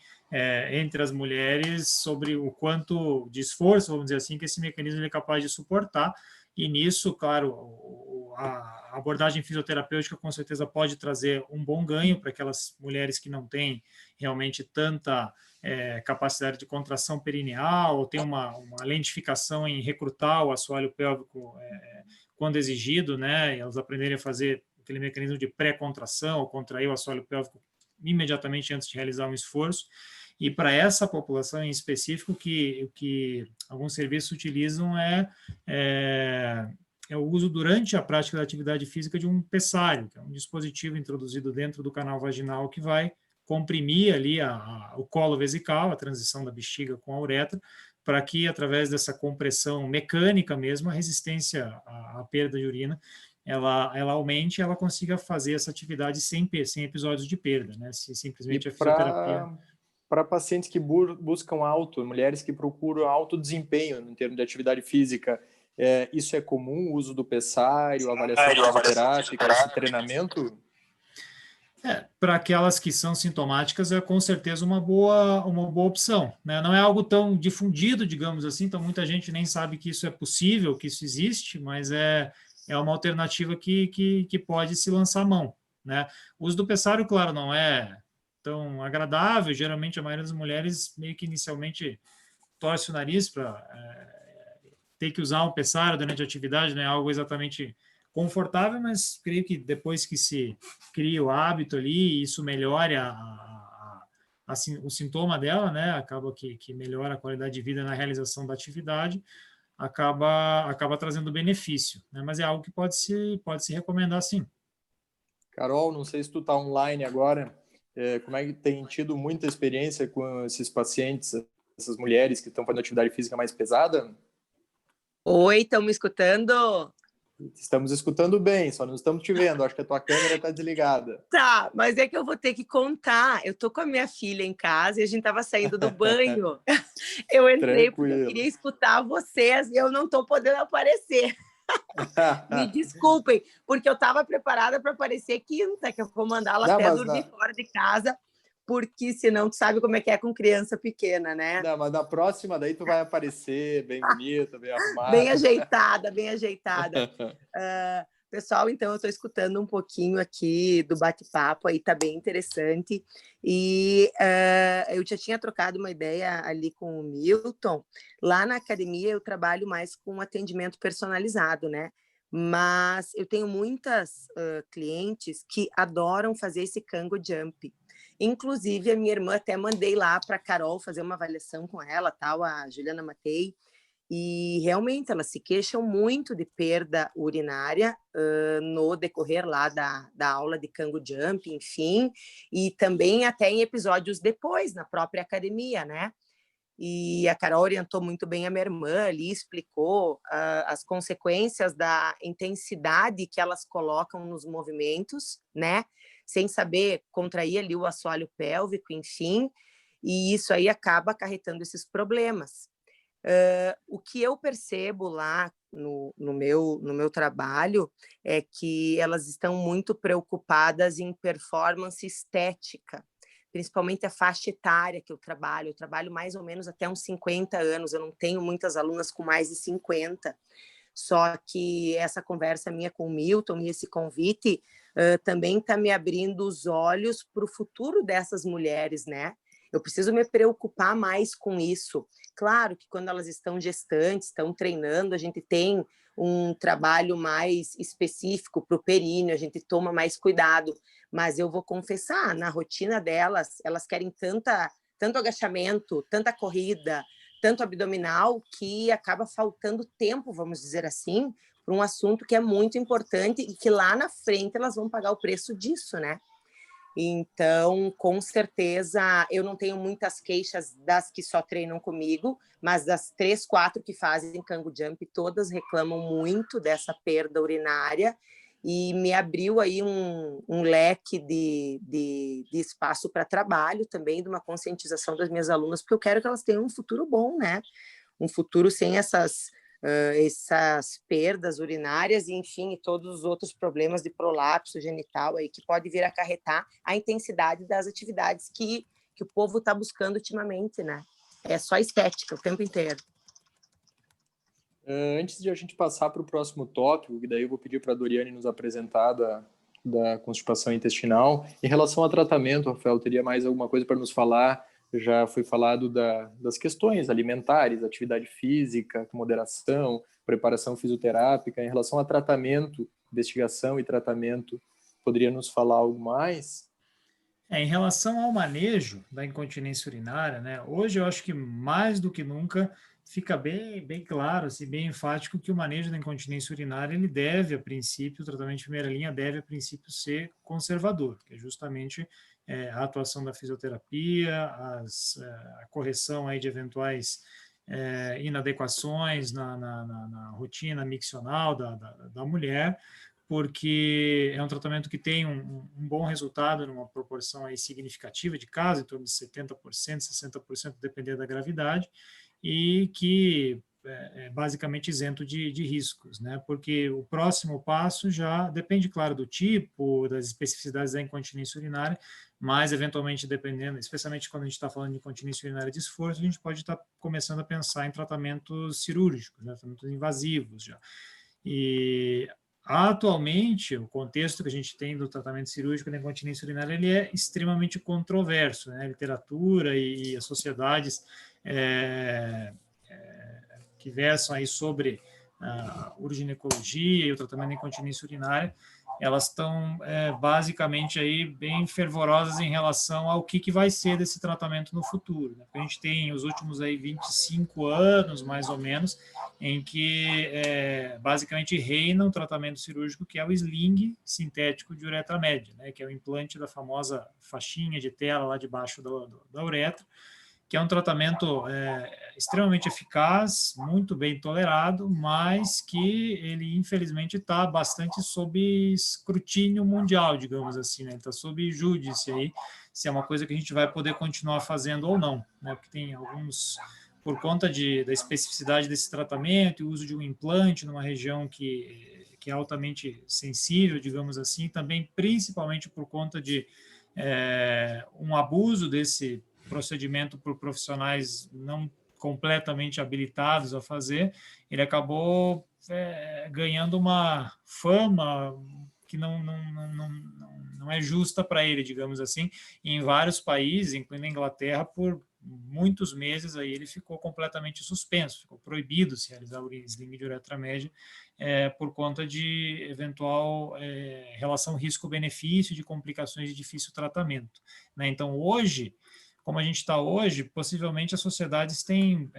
entre as mulheres sobre o quanto de esforço, vamos dizer assim, que esse mecanismo é capaz de suportar, e nisso, claro, a abordagem fisioterapêutica com certeza pode trazer um bom ganho para aquelas mulheres que não têm realmente tanta capacidade de contração perineal, ou tem uma lentificação em recrutar o assoalho pélvico quando exigido, né? E elas aprenderem a fazer aquele mecanismo de pré-contração, ou contrair o assoalho pélvico imediatamente antes de realizar um esforço. E para essa população em específico, o que alguns serviços utilizam é o uso durante a prática da atividade física de um pessário, que é um dispositivo introduzido dentro do canal vaginal que vai comprimir ali o colo vesical, a transição da bexiga com a uretra, para que, através dessa compressão mecânica mesmo, a resistência à perda de urina, ela aumente e ela consiga fazer essa atividade sem episódios de perda, né? Se simplesmente a fisioterapia... Para pacientes que buscam mulheres que procuram alto desempenho em termos de atividade física, isso é comum, o uso do pessário, avaliação fisioterápica, esse treinamento? Para aquelas que são sintomáticas, é com certeza uma boa opção, né? Não é algo tão difundido, digamos assim, então muita gente nem sabe que isso é possível, que isso existe, mas é uma alternativa que pode se lançar a mão, né? O uso do pessário, claro, não é tão agradável, geralmente a maioria das mulheres meio que inicialmente torce o nariz para ter que usar um pessário durante a atividade, não é algo exatamente confortável, mas creio que depois que se cria o hábito ali, isso melhora o sintoma dela, né? Acaba que melhora a qualidade de vida na realização da atividade, acaba trazendo benefício, né? Mas é algo que pode se recomendar, sim. Carol, não sei se tu está online agora, como é que tem tido muita experiência com esses pacientes, essas mulheres que estão fazendo atividade física mais pesada? Oi, estão me escutando? Estamos escutando bem, só não estamos te vendo. Acho que a tua câmera está desligada. Tá, mas é que eu vou ter que contar. Eu tô com a minha filha em casa e a gente estava saindo do banho. Eu entrei porque eu queria escutar vocês e eu não estou podendo aparecer. Me desculpem, porque eu estava preparada para aparecer quinta, que eu vou mandá-la até dormir fora de casa, porque senão tu sabe como é que é com criança pequena, né? Não, mas na próxima daí tu vai aparecer bem bonita, bem arrumada. Bem ajeitada, bem ajeitada. Pessoal, então eu estou escutando um pouquinho aqui do bate-papo, aí tá bem interessante. E eu já tinha trocado uma ideia ali com o Milton. Lá na academia eu trabalho mais com atendimento personalizado, né? Mas eu tenho muitas clientes que adoram fazer esse Kango Jump. Inclusive, a minha irmã até mandei lá para a Carol fazer uma avaliação com ela, tal, a Juliana Matei, e realmente elas se queixam muito de perda urinária no decorrer lá da aula de Kango Jump, enfim, e também até em episódios depois, na própria academia, né? E a Carol orientou muito bem a minha irmã ali, explicou as consequências da intensidade que elas colocam nos movimentos, né? Sem saber contrair ali o assoalho pélvico, enfim, e isso aí acaba acarretando esses problemas. O que eu percebo lá no meu trabalho é que elas estão muito preocupadas em performance estética, principalmente a faixa etária que eu trabalho mais ou menos até uns 50 anos, eu não tenho muitas alunas com mais de 50, só que essa conversa minha com o Milton e esse convite também está me abrindo os olhos para o futuro dessas mulheres, né? Eu preciso me preocupar mais com isso. Claro que quando elas estão gestantes, estão treinando, a gente tem um trabalho mais específico para o períneo, a gente toma mais cuidado, mas eu vou confessar, na rotina delas, elas querem tanto agachamento, tanta corrida, tanto abdominal, que acaba faltando tempo, vamos dizer assim, para um assunto que é muito importante e que lá na frente elas vão pagar o preço disso, né? Então, com certeza, eu não tenho muitas queixas das que só treinam comigo, mas das 3, 4 que fazem Kango Jump, todas reclamam muito dessa perda urinária e me abriu aí um leque de espaço para trabalho também, de uma conscientização das minhas alunas, porque eu quero que elas tenham um futuro bom, né? Um futuro sem essas perdas urinárias e, enfim, e todos os outros problemas de prolapso genital aí que pode vir a acarretar a intensidade das atividades que o povo está buscando ultimamente, né? É só estética o tempo inteiro. Antes de a gente passar para o próximo tópico, que daí eu vou pedir para a Doriane nos apresentar da constipação intestinal, em relação ao tratamento, Rafael, teria mais alguma coisa para nos falar? Já foi falado das questões alimentares, atividade física, moderação, preparação fisioterápica. Em relação a tratamento, investigação e tratamento, poderia nos falar algo mais? Em relação ao manejo da incontinência urinária, né, hoje eu acho que mais do que nunca fica bem claro, assim, bem enfático que o manejo da incontinência urinária, ele deve, a princípio, o tratamento de primeira linha deve, a princípio, ser conservador, que é justamente a atuação da fisioterapia, a correção aí de eventuais inadequações na rotina miccional da mulher, porque é um tratamento que tem um bom resultado numa proporção aí significativa de casos, em torno de 70%, 60%, dependendo da gravidade, e que é basicamente isento de riscos, né? Porque o próximo passo já depende, claro, do tipo, das especificidades da incontinência urinária, mas eventualmente dependendo, especialmente quando a gente está falando de incontinência urinária de esforço, a gente pode estar começando a pensar em tratamentos cirúrgicos, né? Tratamentos invasivos já. E atualmente, o contexto que a gente tem do tratamento cirúrgico da incontinência urinária, ele é extremamente controverso, né? A literatura e as sociedades que versam aí sobre a urginecologia e o tratamento da incontinência urinária, elas estão basicamente aí bem fervorosas em relação ao que vai ser desse tratamento no futuro, né? A gente tem os últimos aí 25 anos, mais ou menos, em que basicamente reina um tratamento cirúrgico que é o sling sintético de uretra média, né? Que é o implante da famosa faixinha de tela lá debaixo da uretra, que é um tratamento extremamente eficaz, muito bem tolerado, mas que ele, infelizmente, está bastante sob escrutínio mundial, digamos assim, né? Ele está sob júdice aí, se é uma coisa que a gente vai poder continuar fazendo ou não, né? Porque tem alguns, por conta da especificidade desse tratamento e o uso de um implante numa região que é altamente sensível, digamos assim, também principalmente por conta de um abuso desse procedimento por profissionais não completamente habilitados a fazer, ele acabou ganhando uma fama que não é justa para ele, digamos assim. E em vários países, incluindo a Inglaterra, por muitos meses aí ele ficou completamente suspenso, ficou proibido de se realizar o sling de uretra média por conta de eventual relação risco-benefício, de complicações de difícil tratamento, né? Então, hoje, como a gente está hoje, possivelmente as sociedades têm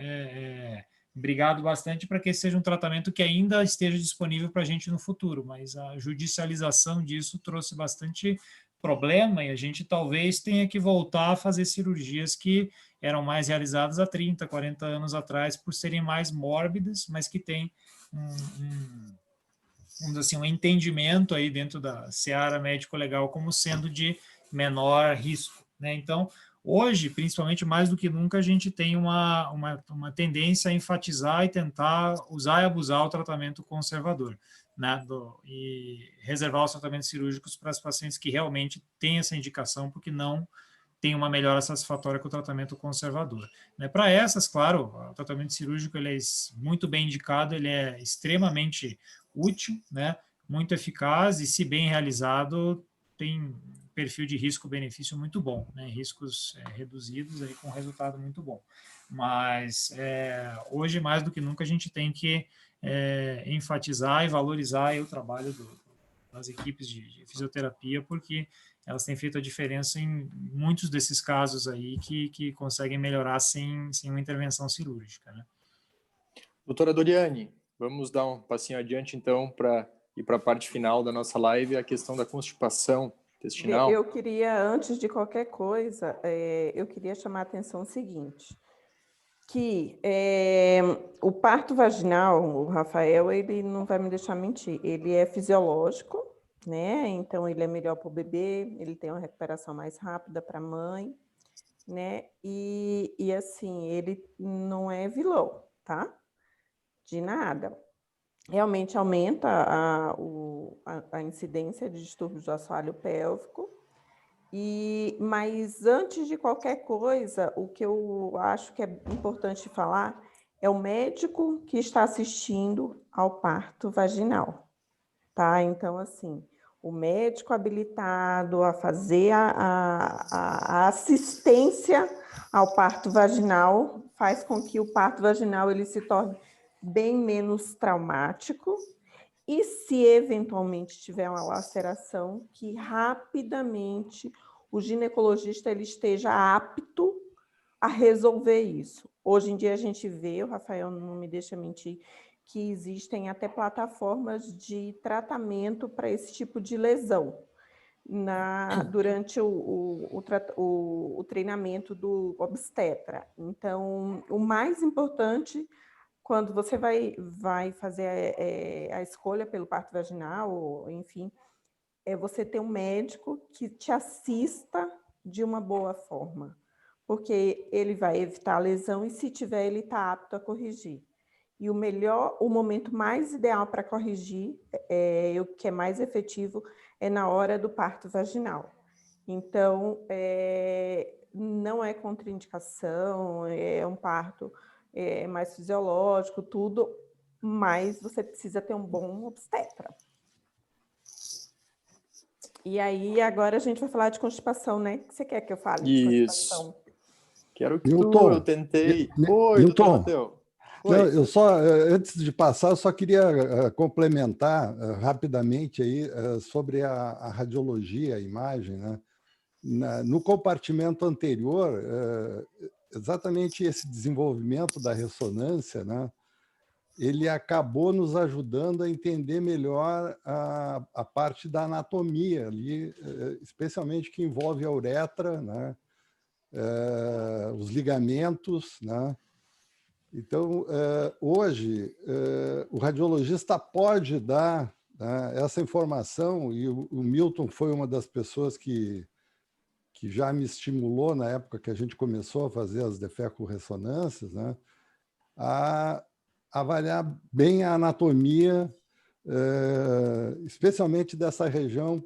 brigado bastante para que esse seja um tratamento que ainda esteja disponível para a gente no futuro, mas a judicialização disso trouxe bastante problema e a gente talvez tenha que voltar a fazer cirurgias que eram mais realizadas há 30, 40 anos atrás, por serem mais mórbidas, mas que têm vamos dizer assim, um entendimento aí dentro da seara médico-legal como sendo de menor risco, né? Então, hoje, principalmente mais do que nunca, a gente tem uma tendência a enfatizar e tentar usar e abusar o tratamento conservador, né? E reservar os tratamentos cirúrgicos para as pacientes que realmente têm essa indicação, porque não tem uma melhora satisfatória com o tratamento conservador, né? Para essas, claro, o tratamento cirúrgico ele é muito bem indicado, ele é extremamente útil, né? Muito eficaz e, se bem realizado, tem perfil de risco-benefício muito bom, né? Riscos reduzidos aí com resultado muito bom. Mas hoje, mais do que nunca, a gente tem que enfatizar e valorizar aí o trabalho das equipes de fisioterapia, porque elas têm feito a diferença em muitos desses casos aí que conseguem melhorar sem uma intervenção cirúrgica, né? Doutora Doriane, vamos dar um passinho adiante, então, para ir para a parte final da nossa live, a questão da constipação intestinal. Eu queria, antes de qualquer coisa, eu queria chamar a atenção o seguinte, que o parto vaginal, o Rafael, ele não vai me deixar mentir, ele é fisiológico, né? Então, ele é melhor para o bebê, ele tem uma recuperação mais rápida para a mãe, né? E assim, ele não é vilão, tá? De nada. Realmente aumenta a incidência de distúrbios do assoalho pélvico, mas antes de qualquer coisa, o que eu acho que é importante falar é o médico que está assistindo ao parto vaginal, tá? Então, assim, o médico habilitado a fazer a assistência ao parto vaginal faz com que o parto vaginal ele se torne bem menos traumático e, se eventualmente tiver uma laceração, que rapidamente o ginecologista ele esteja apto a resolver isso. Hoje em dia a gente vê, o Rafael não me deixa mentir, que existem até plataformas de tratamento para esse tipo de lesão. durante o treinamento do obstetra. Então, o mais importante, quando você vai fazer a escolha pelo parto vaginal, ou, enfim, é você ter um médico que te assista de uma boa forma, porque ele vai evitar a lesão e, se tiver, ele está apto a corrigir. E o momento mais ideal para corrigir, o que é mais efetivo, é na hora do parto vaginal. Então, não é contraindicação, é um parto mais fisiológico, tudo, mas você precisa ter um bom obstetra. E aí, agora a gente vai falar de constipação, né? O que você quer que eu fale de constipação? Isso. Quero que Milton, eu tentei. Oi, doutor Milton, Matheus. não, eu só, antes de passar, eu só queria complementar rapidamente aí sobre a radiologia, a imagem, né? No compartimento anterior, exatamente esse desenvolvimento da ressonância, né? Ele acabou nos ajudando a entender melhor a parte da anatomia ali, especialmente que envolve a uretra, né? Os ligamentos, né? Então, hoje, o radiologista pode dar, né, essa informação, e o Milton foi uma das pessoas que já me estimulou na época que a gente começou a fazer as defeco-ressonâncias, né, a avaliar bem a anatomia, especialmente dessa região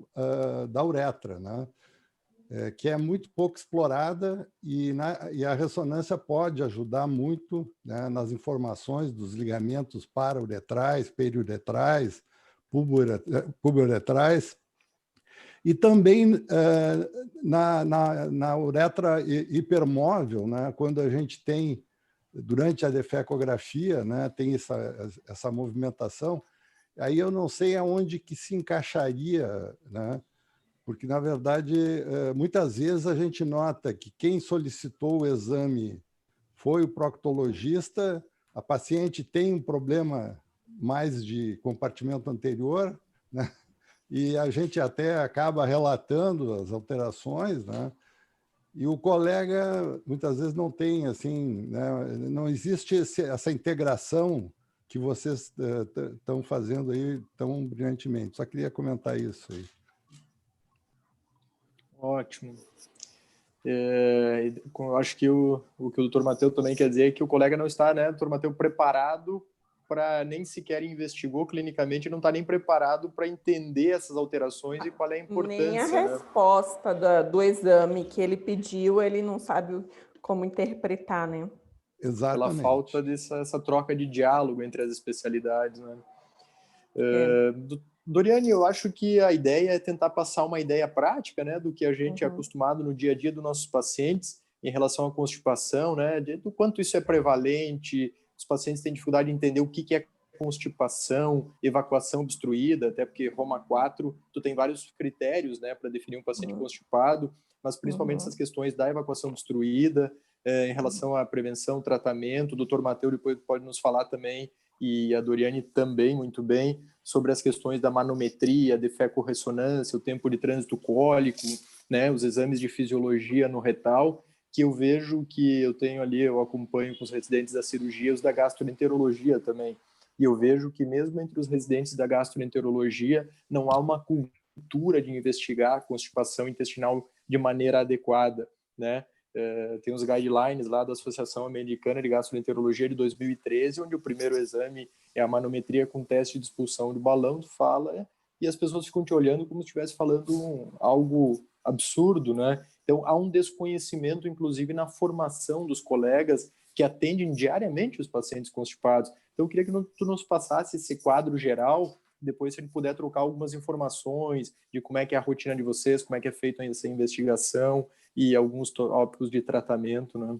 da uretra, né, que é muito pouco explorada, e a ressonância pode ajudar muito, né, nas informações dos ligamentos parauretrais, periuretrais, puburetrais, e também na uretra hipermóvel, né, quando a gente tem, durante a defecografia, né, tem essa movimentação, aí eu não sei aonde que se encaixaria, né, porque, na verdade, muitas vezes a gente nota que quem solicitou o exame foi o proctologista, a paciente tem um problema mais de compartimento anterior, né? E a gente até acaba relatando as alterações, né? E o colega, muitas vezes, não tem, assim, né? Não existe essa integração que vocês estão fazendo aí tão brilhantemente. Só queria comentar isso aí. Ótimo. Eu acho que o que o doutor Matheus também quer dizer é que o colega não está, né, doutor Matheus, preparado para, nem sequer investigou clinicamente, não está nem preparado para entender essas alterações e qual é a importância. Nem a resposta do exame que ele pediu, ele não sabe como interpretar, né? Exatamente. Pela falta dessa troca de diálogo entre as especialidades, né? Doriane, eu acho que a ideia é tentar passar uma ideia prática, né, do que a gente é acostumado no dia a dia dos nossos pacientes em relação à constipação, né, do quanto isso é prevalente. Os pacientes têm dificuldade de entender o que é constipação, evacuação obstruída, até porque Roma 4, tu tem vários critérios, né, para definir um paciente constipado, mas principalmente essas questões da evacuação obstruída, em relação à prevenção, tratamento. O doutor Matheus depois pode nos falar também, e a Doriane também muito bem, sobre as questões da manometria, defeco-ressonância, o tempo de trânsito cólico, né, os exames de fisiologia no retal, que eu vejo que eu tenho ali, eu acompanho com os residentes da cirurgia, os da gastroenterologia também, e eu vejo que mesmo entre os residentes da gastroenterologia não há uma cultura de investigar a constipação intestinal de maneira adequada, né? Tem os guidelines lá da Associação Americana de Gastroenterologia de 2013, onde o primeiro exame é a manometria com teste de expulsão do balão, tu fala, e as pessoas ficam te olhando como se estivesse falando algo absurdo, né? Então, há um desconhecimento, inclusive, na formação dos colegas que atendem diariamente os pacientes constipados. Então, eu queria que tu nos passasse esse quadro geral, depois se a gente puder trocar algumas informações de como é que é a rotina de vocês, como é que é feita essa investigação e alguns tópicos de tratamento, né?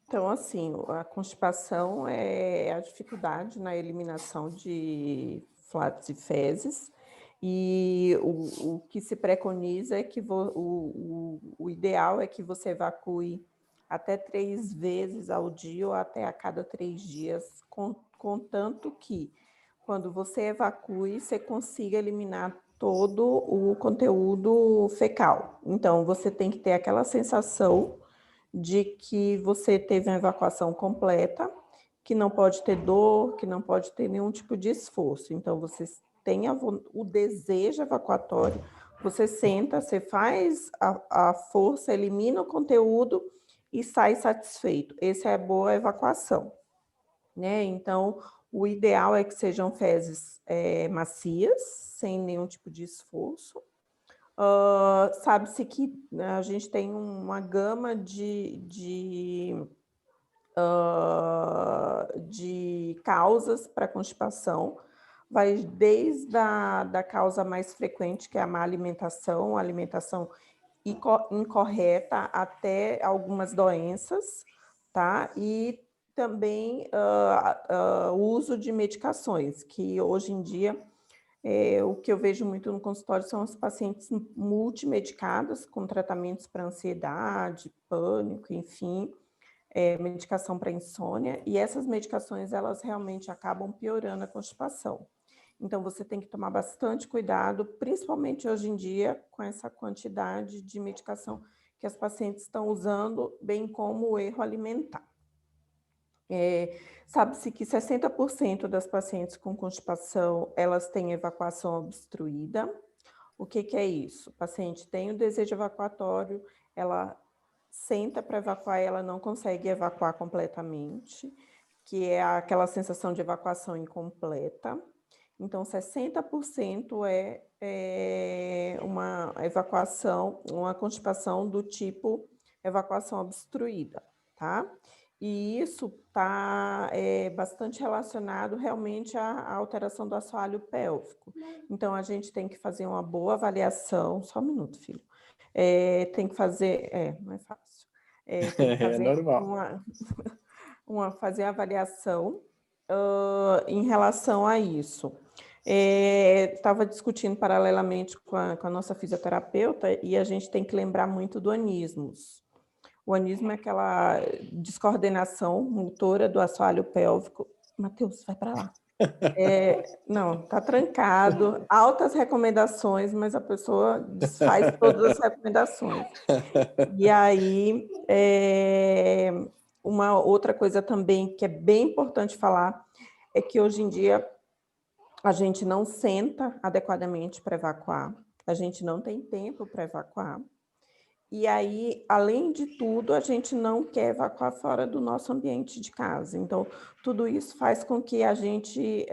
Então, assim, a constipação é a dificuldade na eliminação de flatos e fezes, e o que se preconiza é que o ideal é que você evacue até 3 vezes ao dia ou até a cada 3 dias, contanto que, quando você evacue, você consiga eliminar todo o conteúdo fecal. Então, você tem que ter aquela sensação de que você teve uma evacuação completa, que não pode ter dor, que não pode ter nenhum tipo de esforço. Então, você tem o desejo evacuatório, você senta, você faz a força, elimina o conteúdo e sai satisfeito. Essa é a boa evacuação, né? Então, o ideal é que sejam fezes macias, sem nenhum tipo de esforço. Sabe-se que a gente tem uma gama de causas para constipação, vai desde da causa mais frequente, que é a má alimentação, a alimentação incorreta, até algumas doenças, tá? E também o uso de medicações, que hoje em dia o que eu vejo muito no consultório são os pacientes multimedicados, com tratamentos para ansiedade, pânico, enfim, medicação para insônia, e essas medicações, elas realmente acabam piorando a constipação. Então, você tem que tomar bastante cuidado, principalmente hoje em dia, com essa quantidade de medicação que as pacientes estão usando, bem como o erro alimentar. Sabe-se que 60% das pacientes com constipação, elas têm evacuação obstruída. O que é isso? O paciente tem o desejo evacuatório, ela senta para evacuar e ela não consegue evacuar completamente, que é aquela sensação de evacuação incompleta. Então, 60% é uma evacuação, uma constipação do tipo evacuação obstruída, tá? E isso está bastante relacionado realmente à alteração do assoalho pélvico. Então, a gente tem que fazer uma boa avaliação. Só um minuto, filho. Tem que fazer... não é fácil. Tem que fazer normal. fazer a avaliação em relação a isso. Estava discutindo paralelamente com a nossa fisioterapeuta e a gente tem que lembrar muito do anismos. O anismo é aquela descoordenação motora do assoalho pélvico. Matheus, vai para lá. Não, está trancado. Altas recomendações, mas a pessoa desfaz todas as recomendações. E aí, uma outra coisa também que é bem importante falar é que hoje em dia a gente não senta adequadamente para evacuar, a gente não tem tempo para evacuar. E aí, além de tudo, a gente não quer evacuar fora do nosso ambiente de casa. Então, tudo isso faz com que a gente,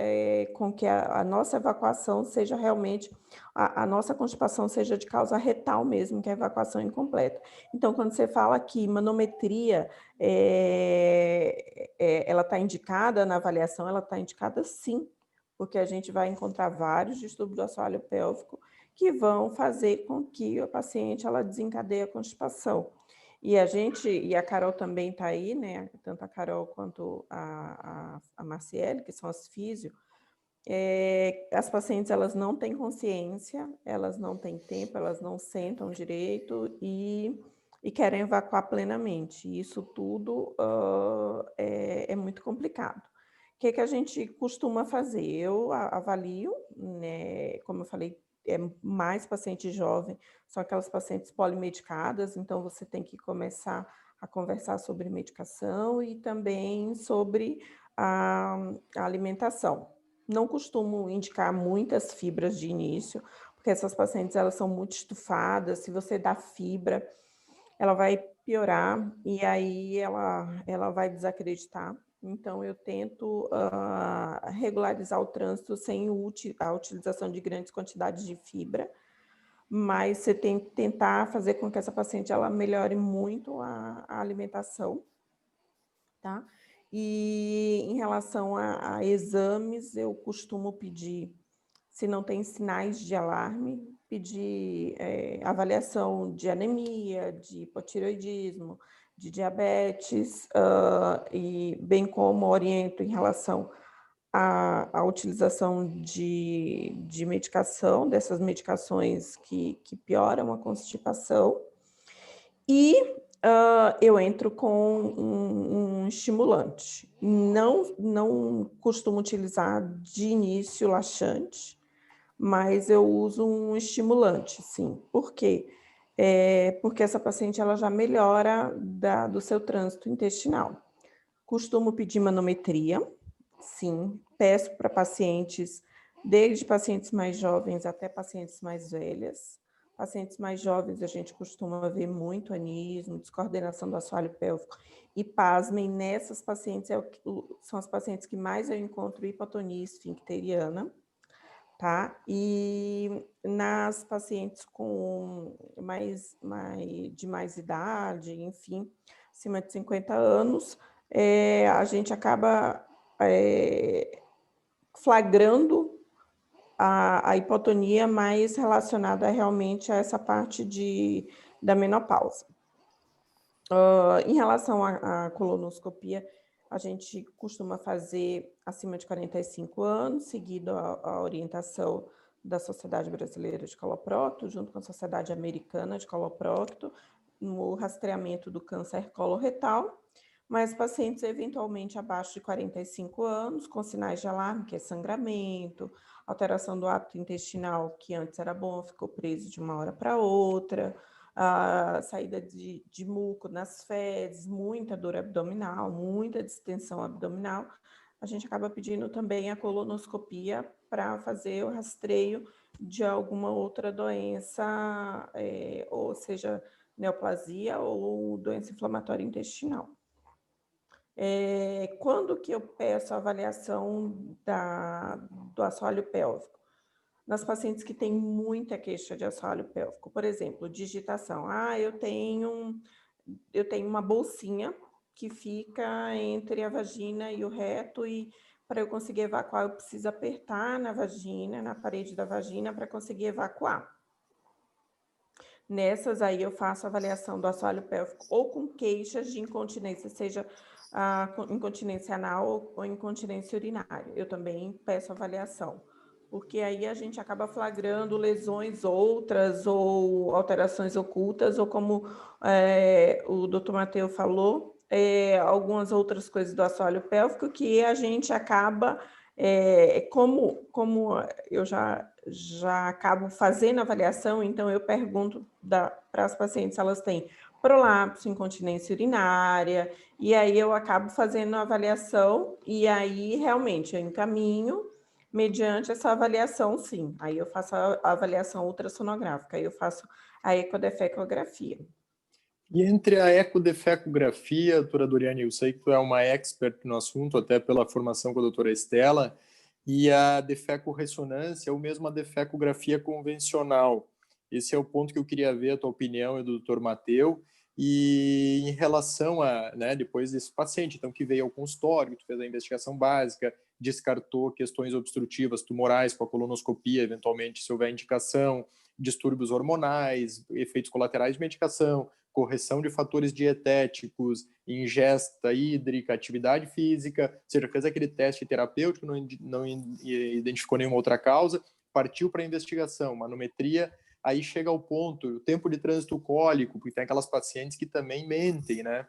com que a nossa evacuação seja realmente, a nossa constipação seja de causa retal mesmo, que é a evacuação incompleta. Então, quando você fala que manometria, ela está indicada na avaliação, ela está indicada sim, porque a gente vai encontrar vários distúrbios do assoalho pélvico que vão fazer com que a paciente ela desencadeie a constipação. E a Carol também está aí, né? Tanto a Carol quanto a Marciele, que são as físio, as pacientes elas não têm consciência, elas não têm tempo, elas não sentam direito e querem evacuar plenamente. Isso tudo é muito complicado. O que a gente costuma fazer? Eu avalio, né, como eu falei, mais paciente jovem, são aquelas pacientes polimedicadas, então você tem que começar a conversar sobre medicação e também sobre a alimentação. Não costumo indicar muitas fibras de início, porque essas pacientes elas são muito estufadas, se você dá fibra, ela vai piorar e aí ela vai desacreditar. Então, eu tento regularizar o trânsito sem a utilização de grandes quantidades de fibra, mas você tem que tentar fazer com que essa paciente ela melhore muito a alimentação, tá? E em relação a exames, eu costumo pedir, se não tem sinais de alarme, pedir avaliação de anemia, de hipotireoidismo, de diabetes, e bem como oriento em relação à utilização de medicação, dessas medicações que pioram a constipação. E eu entro com um estimulante. Não costumo utilizar de início laxante, mas eu uso um estimulante, sim. Por quê? Porque essa paciente ela já melhora do seu trânsito intestinal. Costumo pedir manometria, sim. Peço para pacientes, desde pacientes mais jovens até pacientes mais velhas. Pacientes mais jovens, a gente costuma ver muito anismo, descoordenação do assoalho pélvico. E, pasmem, nessas pacientes são as pacientes que mais eu encontro hipotonia esfincteriana, tá? E nas pacientes com de mais idade, enfim, acima de 50 anos, a gente acaba flagrando a hipotonia mais relacionada realmente a essa parte da menopausa. Em relação à colonoscopia, a gente costuma fazer acima de 45 anos, seguido a orientação da Sociedade Brasileira de Coloprocto, junto com a Sociedade Americana de Coloprocto, no rastreamento do câncer coloretal, mas pacientes eventualmente abaixo de 45 anos, com sinais de alarme, que é sangramento, alteração do hábito intestinal, que antes era bom, ficou preso de uma hora para outra, a saída de muco nas fezes, muita dor abdominal, muita distensão abdominal, a gente acaba pedindo também a colonoscopia para fazer o rastreio de alguma outra doença, ou seja, neoplasia ou doença inflamatória intestinal. Quando que eu peço a avaliação do assoalho pélvico? Nas pacientes que têm muita queixa de assoalho pélvico, por exemplo, digitação. Eu tenho uma bolsinha que fica entre a vagina e o reto, e para eu conseguir evacuar, eu preciso apertar na vagina, na parede da vagina, para conseguir evacuar. Nessas aí eu faço a avaliação do assoalho pélvico ou com queixas de incontinência, seja incontinência anal ou incontinência urinária. Eu também peço avaliação, porque aí a gente acaba flagrando lesões outras ou alterações ocultas, ou como o Dr. Matteo falou, algumas outras coisas do assoalho pélvico que a gente acaba, como eu já acabo fazendo avaliação, então eu pergunto para as pacientes se elas têm prolapso, incontinência urinária, e aí eu acabo fazendo a avaliação, e aí realmente eu encaminho mediante essa avaliação, sim. Aí eu faço a avaliação ultrassonográfica, aí eu faço a ecodefecografia. E entre a ecodefecografia, doutora Doriane, eu sei que tu é uma expert no assunto, até pela formação com a doutora Estela, e a defecorressonância, ou mesmo a defecografia convencional. Esse é o ponto que eu queria ver a tua opinião e do doutor Matteo. E em relação a, depois desse paciente, então, que veio ao consultório, tu fez a investigação básica, descartou questões obstrutivas tumorais com a colonoscopia, eventualmente, se houver indicação, distúrbios hormonais, efeitos colaterais de medicação, correção de fatores dietéticos, ingesta hídrica, atividade física, ou seja, fez aquele teste terapêutico, não identificou nenhuma outra causa, partiu para a investigação, manometria, aí chega ao ponto, o tempo de trânsito cólico, porque tem aquelas pacientes que também mentem, né?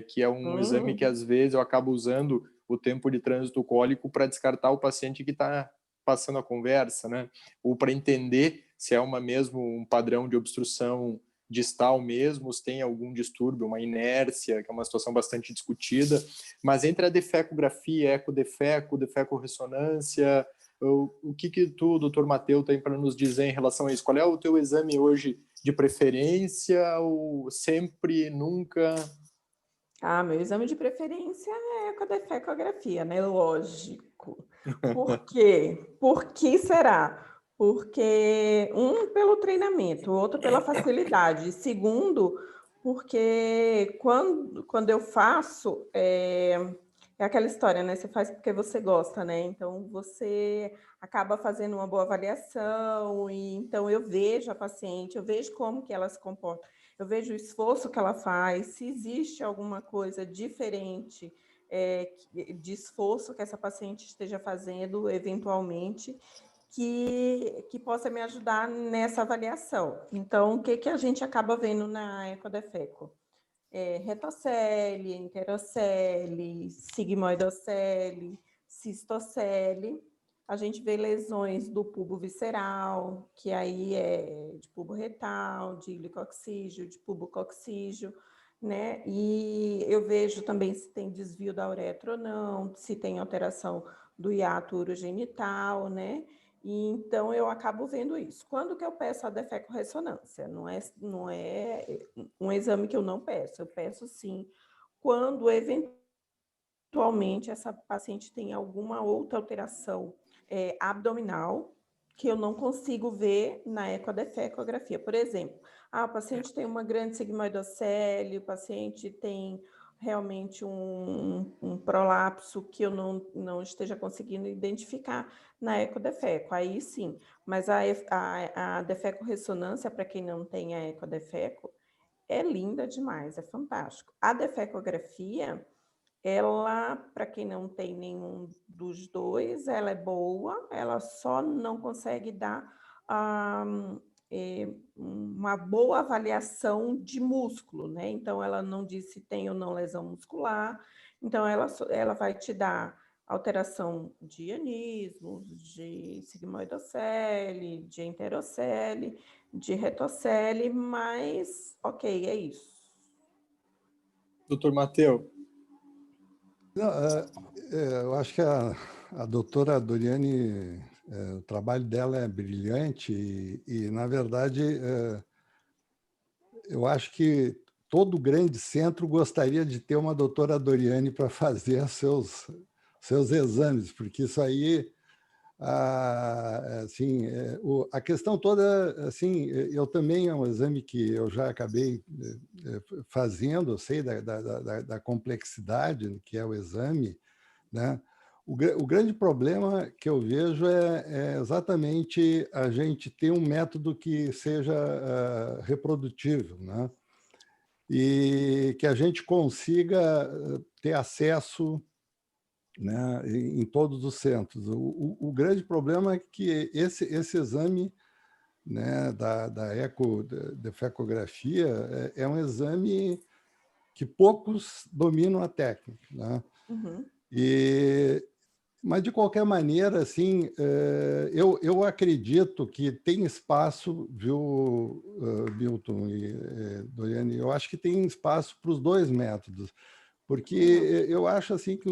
Que é um exame que às vezes eu acabo usando o tempo de trânsito cólico para descartar o paciente que está passando a conversa, né? Ou para entender se é mesmo um padrão de obstrução distal mesmo, se tem algum distúrbio, uma inércia, que é uma situação bastante discutida. Mas entre a defecografia, defecorressonância, o que tu, doutor Matteo, tem para nos dizer em relação a isso? Qual é o teu exame hoje de preferência, ou sempre, nunca? Meu exame de preferência é a ecodefecografia, né? Lógico. Por quê? Por que será? Porque, pelo treinamento, outro pela facilidade. Segundo, porque quando eu faço, é aquela história, né? Você faz porque você gosta, né? Então, você acaba fazendo uma boa avaliação, e então eu vejo a paciente, eu vejo como que ela se comporta, eu vejo o esforço que ela faz, se existe alguma coisa diferente de esforço que essa paciente esteja fazendo, eventualmente, que possa me ajudar nessa avaliação. Então, o que a gente acaba vendo na ecodefeco? Retocele, enterocele, sigmoidocele, cistocele, A gente vê lesões do bulbo visceral, que aí é de bulbo retal, de glicoccígio, de pubococcígio, né? E eu vejo também se tem desvio da uretra ou não, se tem alteração do hiato urogenital, né? E então eu acabo vendo isso. Quando que eu peço a defeco-ressonância? Não é um exame que eu não peço, eu peço sim quando eventualmente essa paciente tem alguma outra alteração abdominal que eu não consigo ver na ecodefecografia. Por exemplo, o paciente tem uma grande sigmoidocele, o paciente tem realmente um prolapso que eu não esteja conseguindo identificar na ecodefeco, aí sim. Mas a defeco-ressonância, para quem não tem a ecodefeco, é linda demais, é fantástico. A defecografia, ela, para quem não tem nenhum dos dois, ela é boa, ela só não consegue dar uma boa avaliação de músculo, né? Então, ela não diz se tem ou não lesão muscular, então ela vai te dar alteração de anismos, de sigmoidocele, de enterocele, de retocele, mas ok, é isso. Doutor Matteo. Não, eu acho que a doutora Doriane, o trabalho dela é brilhante e na verdade, eu acho que todo grande centro gostaria de ter uma doutora Doriane para fazer seus exames, porque isso aí, assim, a questão toda, assim, eu também é um exame que eu já acabei fazendo, eu sei da complexidade que é o exame, né? O grande problema que eu vejo é exatamente a gente ter um método que seja reprodutível, né? E que a gente consiga ter acesso, né, em todos os centros. O grande problema é que esse exame, né, da ecodefecografia é um exame que poucos dominam a técnica, né? Uhum. Mas, de qualquer maneira, assim, eu acredito que tem espaço, viu, Milton e Doriane, eu acho que tem espaço para os dois métodos, porque eu acho assim que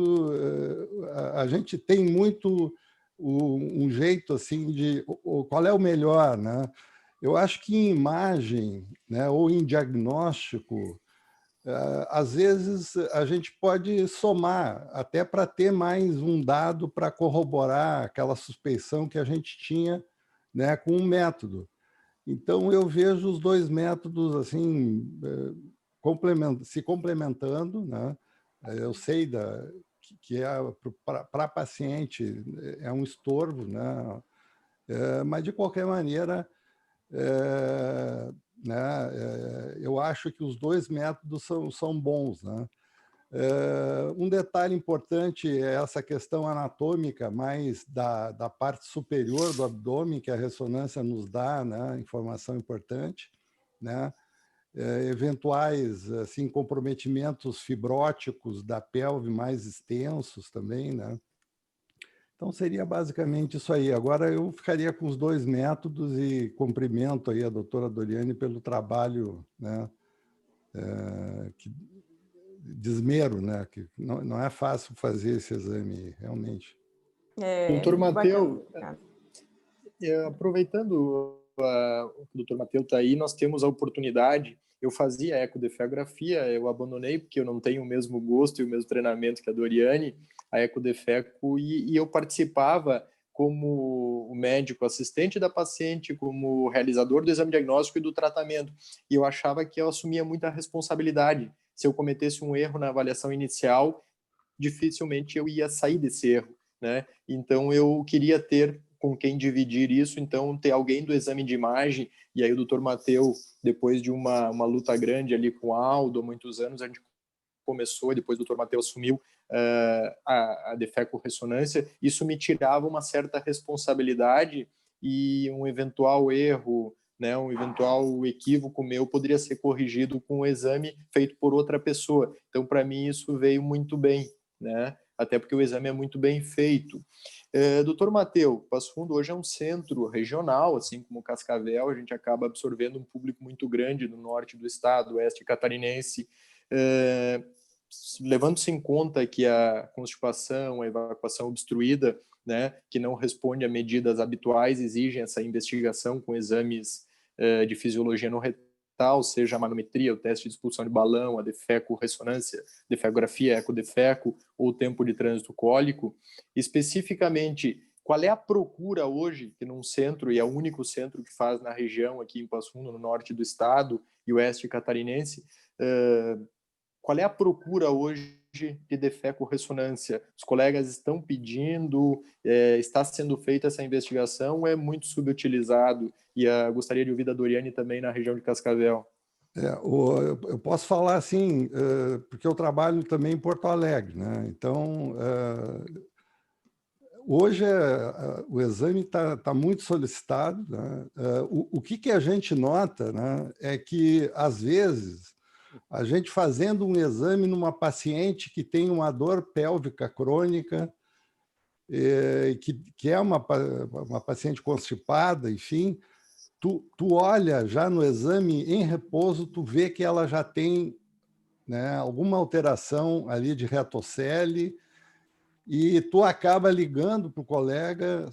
a gente tem muito um jeito assim de qual é o melhor, né? Eu acho que em imagem, né, ou em diagnóstico, às vezes a gente pode somar até para ter mais um dado para corroborar aquela suspeição que a gente tinha, né, com um método. Então eu vejo os dois métodos assim se complementando, né? Eu sei que para paciente é um estorvo, né? Mas de qualquer maneira, né, eu acho que os dois métodos são bons, né? Um detalhe importante é essa questão anatômica, mais da parte superior do abdômen, que a ressonância nos dá, né, informação importante, né? Eventuais assim, comprometimentos fibróticos da pelve mais extensos também, né? Então, seria basicamente isso aí. Agora, eu ficaria com os dois métodos e cumprimento aí a doutora Doriane pelo trabalho, né, de esmero, né, que não é fácil fazer esse exame, realmente. Doutor Muito Matteo, bacana. aproveitando o que o doutor Matteo está aí, nós temos a oportunidade. Eu fazia ecodefecografia, eu abandonei porque eu não tenho o mesmo gosto e o mesmo treinamento que a Doriane, a ecodefeco, e eu participava como o médico assistente da paciente, como realizador do exame diagnóstico e do tratamento. E eu achava que eu assumia muita responsabilidade. Se eu cometesse um erro na avaliação inicial, dificilmente eu ia sair desse erro, né? Então eu queria ter com quem dividir isso, então ter alguém do exame de imagem, e aí o doutor Matteo, depois de uma luta grande ali com o Aldo, há muitos anos, a gente começou, depois o doutor Matteo assumiu a defeco-ressonância, isso me tirava uma certa responsabilidade e um eventual erro, né, um eventual equívoco meu poderia ser corrigido com o exame feito por outra pessoa. Então, para mim, isso veio muito bem, né? Até porque o exame é muito bem feito. Doutor Mateu, Passo Fundo hoje é um centro regional, assim como Cascavel, a gente acaba absorvendo um público muito grande no norte do estado, oeste catarinense. Levando-se em conta que a constipação, a evacuação obstruída, né, que não responde a medidas habituais, exigem essa investigação com exames de fisiologia no retal, seja a manometria, o teste de expulsão de balão, a defeco-ressonância, defecografia, ecodefeco ou o tempo de trânsito cólico. Especificamente, qual é a procura hoje, que num centro, e é o único centro que faz na região, aqui em Passo Fundo, no norte do estado e oeste catarinense, qual é a procura hoje de defeco-ressonância? Os colegas estão pedindo, está sendo feita essa investigação, é muito subutilizado? E gostaria de ouvir da Doriane também na região de Cascavel. Eu posso falar assim, porque eu trabalho também em Porto Alegre, né? Então, hoje o exame está muito solicitado, né? O que a gente nota, né, é que, às vezes, a gente fazendo um exame numa paciente que tem uma dor pélvica crônica, que é uma paciente constipada, enfim, tu olha já no exame em repouso, tu vê que ela já tem, né, alguma alteração ali de retocele, e tu acaba ligando para o colega,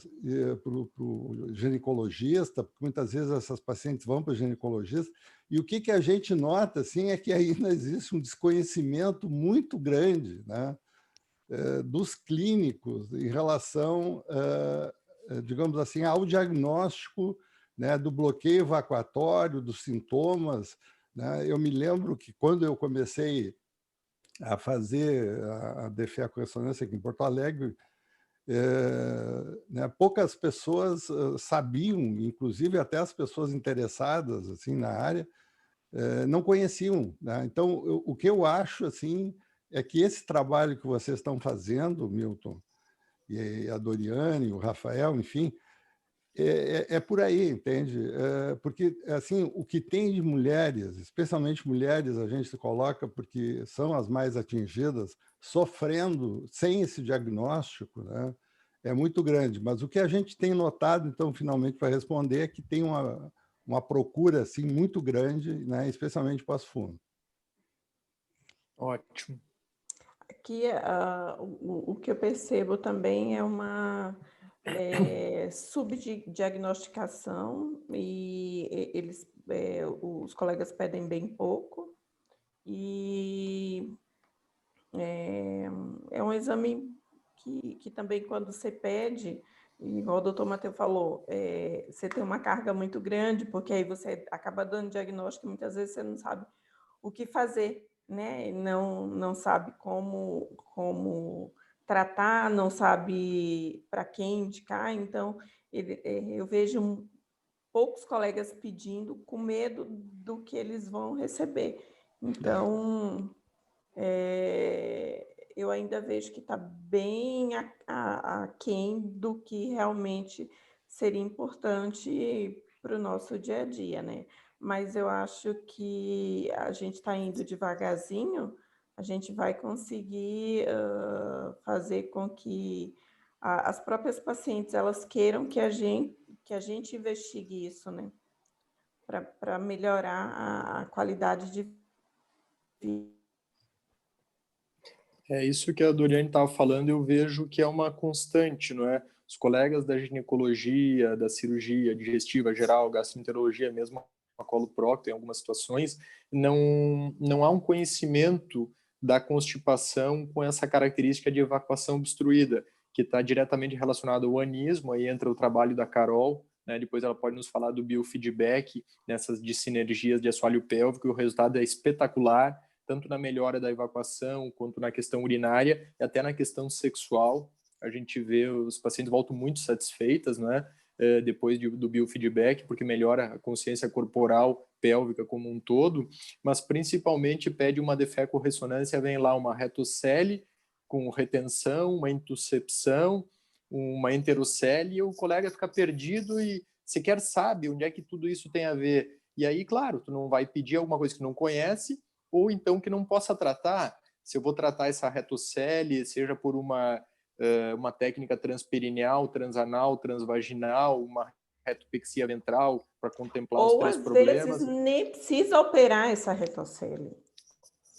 para o ginecologista, porque muitas vezes essas pacientes vão para o ginecologista, e o que a gente nota assim, é que ainda existe um desconhecimento muito grande, né, dos clínicos em relação, digamos assim, ao diagnóstico, né, do bloqueio evacuatório, dos sintomas, né? Eu me lembro que quando eu comecei a fazer a defeco-ressonância aqui em Porto Alegre, né, poucas pessoas sabiam, inclusive até as pessoas interessadas assim na área, não conheciam, né? Então, o que eu acho assim é que esse trabalho que vocês estão fazendo, Milton, e a Doriane, o Rafael, enfim, é por aí, entende? Porque, assim, o que tem de mulheres, especialmente mulheres, a gente se coloca porque são as mais atingidas, sofrendo sem esse diagnóstico, né, é muito grande. Mas o que a gente tem notado, então, finalmente, para responder, é que tem uma procura assim, muito grande, né, especialmente para Passo Fundo. Ótimo. Aqui, o que eu percebo também é uma subdiagnosticação, e os colegas pedem bem pouco, e é um exame que também, quando você pede, igual o doutor Mateu falou, você tem uma carga muito grande, porque aí você acaba dando diagnóstico e muitas vezes você não sabe o que fazer, né? Não sabe como tratar, não sabe para quem indicar. Então, eu vejo poucos colegas pedindo com medo do que eles vão receber. Então, eu ainda vejo que está bem aquém do que realmente seria importante para o nosso dia a dia, né? Mas eu acho que a gente está indo devagarzinho, a gente vai conseguir fazer com que as próprias pacientes elas queiram que a gente investigue isso, né? Para melhorar a qualidade de vida. É isso que a Doriane estava falando, eu vejo que é uma constante, não é? Os colegas da ginecologia, da cirurgia digestiva geral, gastroenterologia, mesmo a coloprocto, em algumas situações, não há um conhecimento da constipação com essa característica de evacuação obstruída, que está diretamente relacionado ao anismo, aí entra o trabalho da Carol, né? Depois ela pode nos falar do biofeedback, nessas de sinergias de assoalho pélvico, e o resultado é espetacular, tanto na melhora da evacuação, quanto na questão urinária, e até na questão sexual. A gente vê os pacientes voltam muito satisfeitas, né? Depois do biofeedback, porque melhora a consciência corporal pélvica como um todo, mas principalmente pede uma defeco-ressonância, vem lá uma retocele com retenção, uma intuscepção, uma enterocele, e o colega fica perdido e sequer sabe onde é que tudo isso tem a ver. E aí, claro, tu não vai pedir alguma coisa que não conhece, ou então que não possa tratar. Se eu vou tratar essa retocele, seja por uma uma técnica transperineal, transanal, transvaginal, uma retopexia ventral para contemplar os três problemas. Ou às vezes nem precisa operar essa retocele.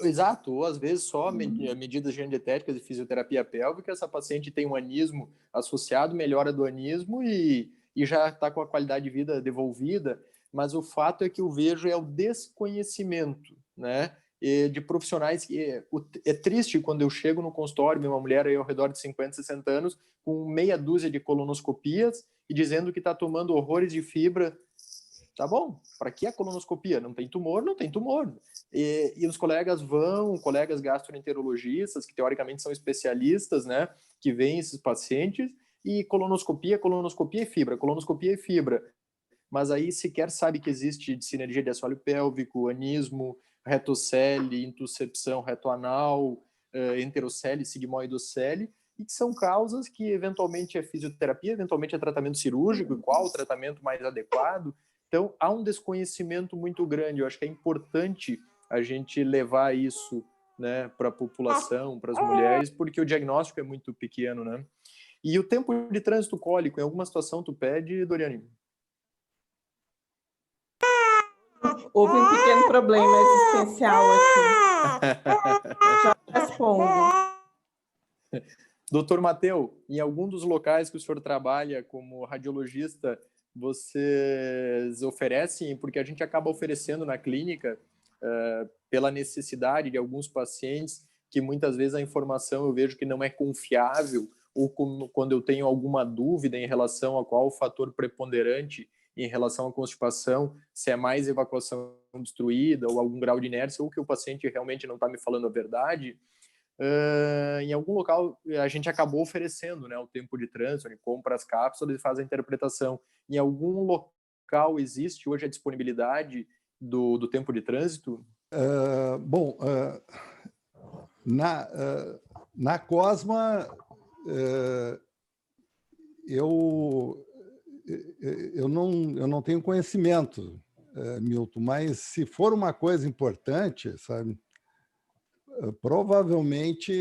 Exato, ou às vezes só medidas geodietéticas e fisioterapia pélvica, essa paciente tem um anismo associado, melhora do anismo e já está com a qualidade de vida devolvida, mas o fato é que eu vejo o desconhecimento, né, de profissionais. É triste quando eu chego no consultório, uma mulher aí ao redor de 50, 60 anos, com meia dúzia de colonoscopias e dizendo que está tomando horrores de fibra. Tá bom, para que a colonoscopia? Não tem tumor, não tem tumor. E os colegas colegas gastroenterologistas, que teoricamente são especialistas, né, que veem esses pacientes, e colonoscopia e fibra. Mas aí sequer sabe que existe sinergia de assoalho pélvico, anismo, retocele, intuscepção retoanal, enterocele, sigmoidocele, e que são causas que eventualmente é fisioterapia, eventualmente é tratamento cirúrgico, e qual o tratamento mais adequado. Então, há um desconhecimento muito grande. Eu acho que é importante a gente levar isso, né, para a população, para as mulheres, porque o diagnóstico é muito pequeno, né? E o tempo de trânsito cólico, em alguma situação tu pede, Doriane? Houve um pequeno problema existencial aqui. Já respondo. Doutor Mateu, em algum dos locais que o senhor trabalha como radiologista, vocês oferecem, porque a gente acaba oferecendo na clínica, pela necessidade de alguns pacientes, que muitas vezes a informação eu vejo que não é confiável, ou quando eu tenho alguma dúvida em relação a qual o fator preponderante em relação à constipação, se é mais evacuação destruída ou algum grau de inércia, ou que o paciente realmente não está me falando a verdade, em algum local a gente acabou oferecendo, né, o tempo de trânsito, ele compra as cápsulas e faz a interpretação. Em algum local existe hoje a disponibilidade do tempo de trânsito? Na Cosma, eu não tenho conhecimento, Milton, mas se for uma coisa importante, sabe, provavelmente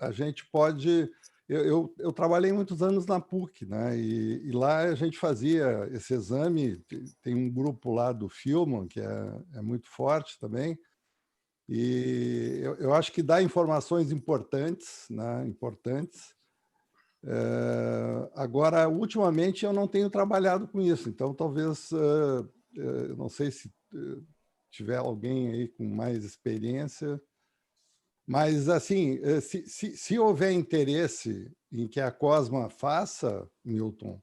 a gente pode... Eu trabalhei muitos anos na PUC, né? E lá a gente fazia esse exame, tem um grupo lá do Filman, que é muito forte também, e eu acho que dá informações importantes, né? Agora, ultimamente, eu não tenho trabalhado com isso, então talvez, eu não sei se tiver alguém aí com mais experiência, mas, assim, se houver interesse em que a Cosma faça, Milton,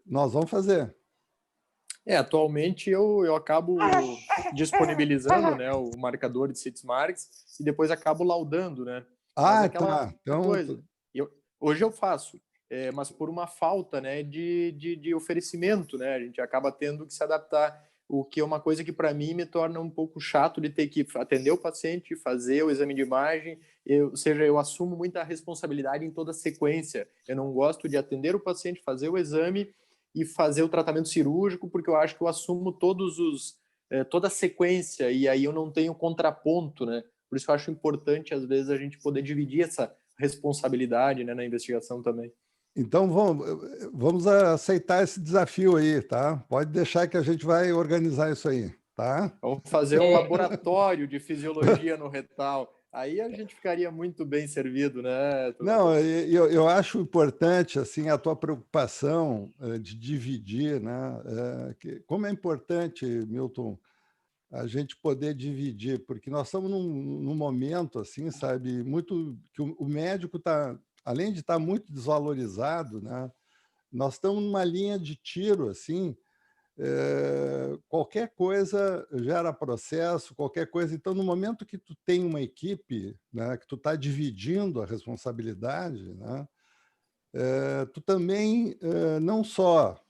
nós vamos fazer. Atualmente eu acabo disponibilizando, né, o marcador de Sitzmarks e depois acabo laudando, né? Tá. Então, coisa. Hoje eu faço, mas por uma falta, né, de oferecimento, né? A gente acaba tendo que se adaptar, o que é uma coisa que para mim me torna um pouco chato de ter que atender o paciente, fazer o exame de imagem, ou seja, eu assumo muita responsabilidade em toda a sequência. Eu não gosto de atender o paciente, fazer o exame e fazer o tratamento cirúrgico, porque eu acho que eu assumo toda a sequência e aí eu não tenho contraponto, né? Por isso eu acho importante, às vezes, a gente poder dividir essa responsabilidade, né, na investigação também. Então, vamos aceitar esse desafio aí, tá? Pode deixar que a gente vai organizar isso aí, tá? Vamos fazer um laboratório de fisiologia no retal. Aí a gente ficaria muito bem servido, né? Não, eu acho importante, assim, a tua preocupação de dividir, né? Como é importante, Milton, a gente poder dividir, porque nós estamos num momento, assim, sabe, muito que o médico está, além de estar muito desvalorizado, né? Nós estamos numa linha de tiro, assim, qualquer coisa gera processo, qualquer coisa. Então, no momento que tu tem uma equipe, né, que tu está dividindo a responsabilidade, né, tu também não só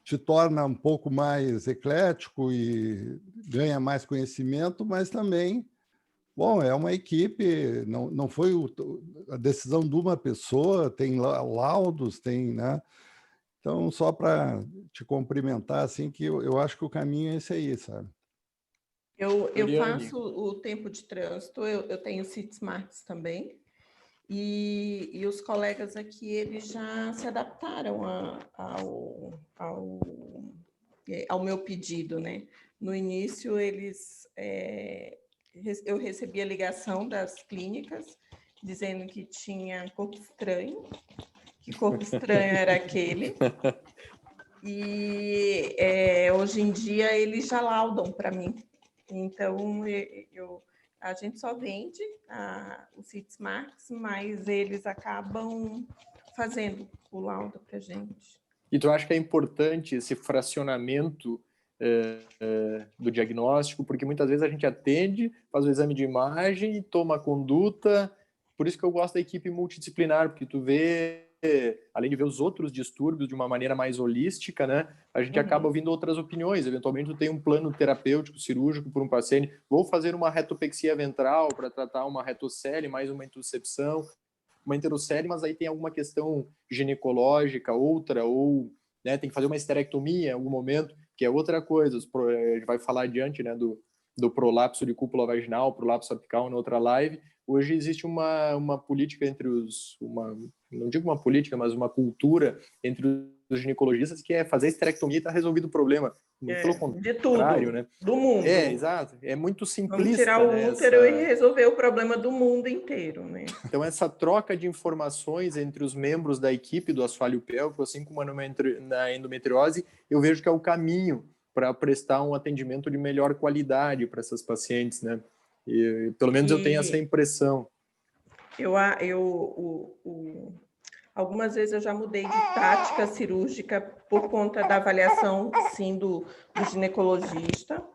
te torna um pouco mais eclético e ganha mais conhecimento, mas também, bom, é uma equipe, não foi a decisão de uma pessoa, tem laudos, tem, né? Então, só para te cumprimentar, assim, que eu acho que o caminho é esse aí, sabe? Eu faço o tempo de trânsito, eu tenho Sitzmarks também, E os colegas aqui, eles já se adaptaram ao meu pedido, né? No início, eu recebi a ligação das clínicas dizendo que tinha corpo estranho, que corpo estranho era aquele. E hoje em dia eles já laudam para mim. Então, a gente só vende o Citsmax, mas eles acabam fazendo o laudo para a gente. E tu acha que é importante esse fracionamento do diagnóstico? Porque muitas vezes a gente atende, faz o exame de imagem, toma a conduta. Por isso que eu gosto da equipe multidisciplinar, porque tu vê, além de ver os outros distúrbios de uma maneira mais holística, né, a gente acaba ouvindo outras opiniões. Eventualmente tu tem um plano terapêutico, cirúrgico por um paciente, vou fazer uma retopexia ventral para tratar uma retocele, mais uma intuscepção, uma enterocele, mas aí tem alguma questão ginecológica, outra, ou né, tem que fazer uma esterectomia em algum momento, que é outra coisa. A gente vai falar adiante, né, do prolapso de cúpula vaginal, prolapso apical na outra live. Hoje existe uma política entre não digo uma política, mas uma cultura entre os ginecologistas que é fazer esterectomia e está resolvido o problema. Pelo contrário, de tudo, né? Do mundo. Exato. É muito simplista. Vamos tirar o útero e resolver o problema do mundo inteiro, né? Então, essa troca de informações entre os membros da equipe do assoalho pélvico, assim como na endometriose, eu vejo que é o caminho para prestar um atendimento de melhor qualidade para essas pacientes, né? E, pelo menos eu tenho essa impressão. Algumas vezes eu já mudei de tática cirúrgica por conta da avaliação, sim, do ginecologista.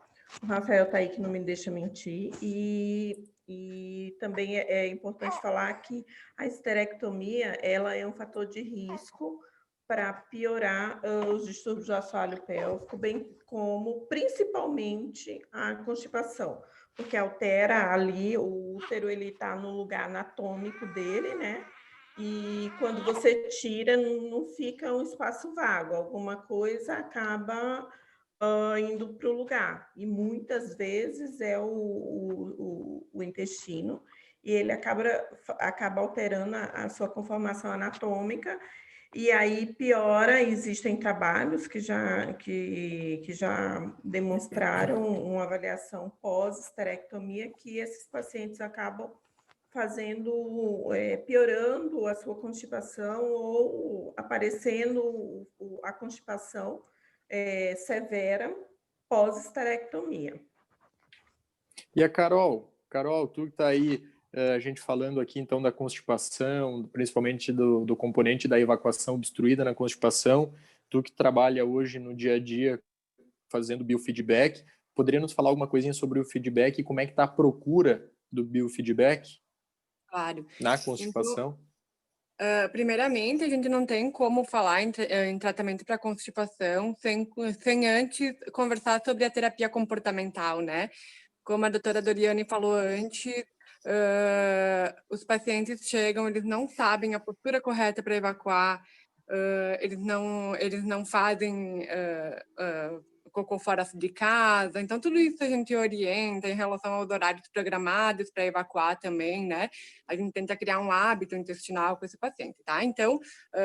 O Rafael está aí que não me deixa mentir. E também é importante falar que a esterectomia ela é um fator de risco para piorar os distúrbios do assoalho pélvico, bem como, principalmente, a constipação, porque altera ali, o útero está no lugar anatômico dele, né? E quando você tira, não fica um espaço vago, alguma coisa acaba indo para o lugar. E muitas vezes é o intestino, e ele acaba alterando a sua conformação anatômica, e aí piora. Existem trabalhos que já demonstraram uma avaliação pós-esterectomia que esses pacientes acabam piorando a sua constipação ou aparecendo a constipação severa pós-esterectomia. E a Carol, tu que está aí, a gente falando aqui então da constipação, principalmente do componente da evacuação obstruída na constipação, tu que trabalha hoje no dia a dia fazendo biofeedback, poderia nos falar alguma coisinha sobre o feedback e como é que está a procura do biofeedback? Claro. Na constipação? Então, primeiramente, a gente não tem como falar em tratamento para constipação sem antes conversar sobre a terapia comportamental, né? Como a doutora Doriane falou antes, os pacientes chegam, eles não sabem a postura correta para evacuar, eles não fazem cocô fora de casa. Então, tudo isso a gente orienta em relação aos horários programados para evacuar também, né? A gente tenta criar um hábito intestinal com esse paciente, tá? Então,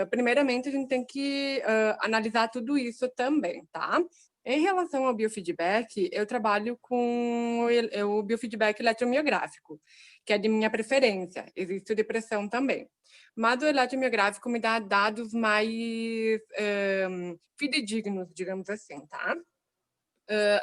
primeiramente, a gente tem que analisar tudo isso também, tá? Em relação ao biofeedback, eu trabalho com o biofeedback eletromiográfico, que é de minha preferência. Existe depressão também. Mas o eletromiográfico me dá dados mais fidedignos, digamos assim, tá?